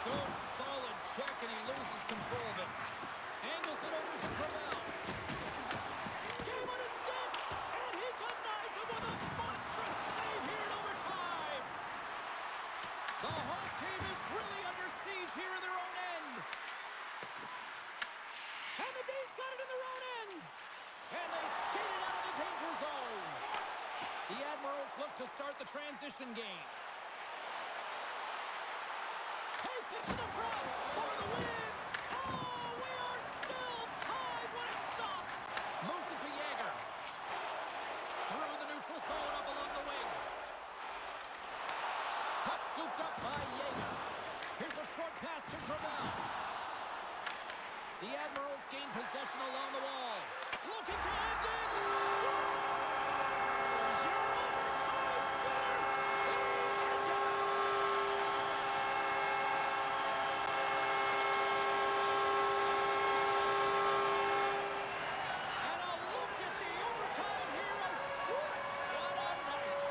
Good solid check, and he loses control of it. Angles it over to Gravel. Game on his stick. And he denies him with a monstrous save here in overtime. The home team is really under siege here in their own end. And the Days got it in their own end. And they skated out of the danger zone. The Admirals look to start the transition game. Takes it to the front for the win. Oh, we are still tied. What a stop. Moves it to Yager. Through the neutral zone up along the wing. Puck scooped up by Yager. Here's a short pass to Gravel. The Admirals gain possession along the wall. Looking to end it. Scores! Your overtime winner. And it. And a look at the overtime hero. What a night.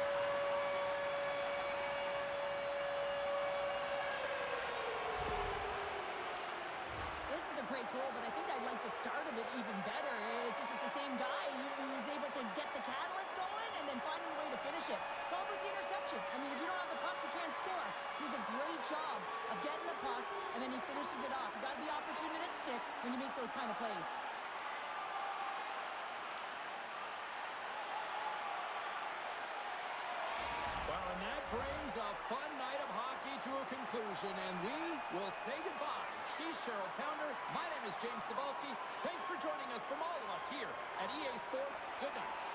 This is a great goal, but I think I'd like the start of it even better. It's the same guy who's able to get the catalyst going and then finding a way to finish it. It's all about the interception. I mean, if you don't have the puck, you can't score. He does a great job of getting the puck, and then he finishes it off. You got to be opportunistic when you make those kind of plays. Well, and that brings a fun night of hockey to a conclusion, and we will say goodbye. She's Cheryl Pounder. My name is James Cebulski. Thanks for joining us from all of us here at EA Sports. Good night.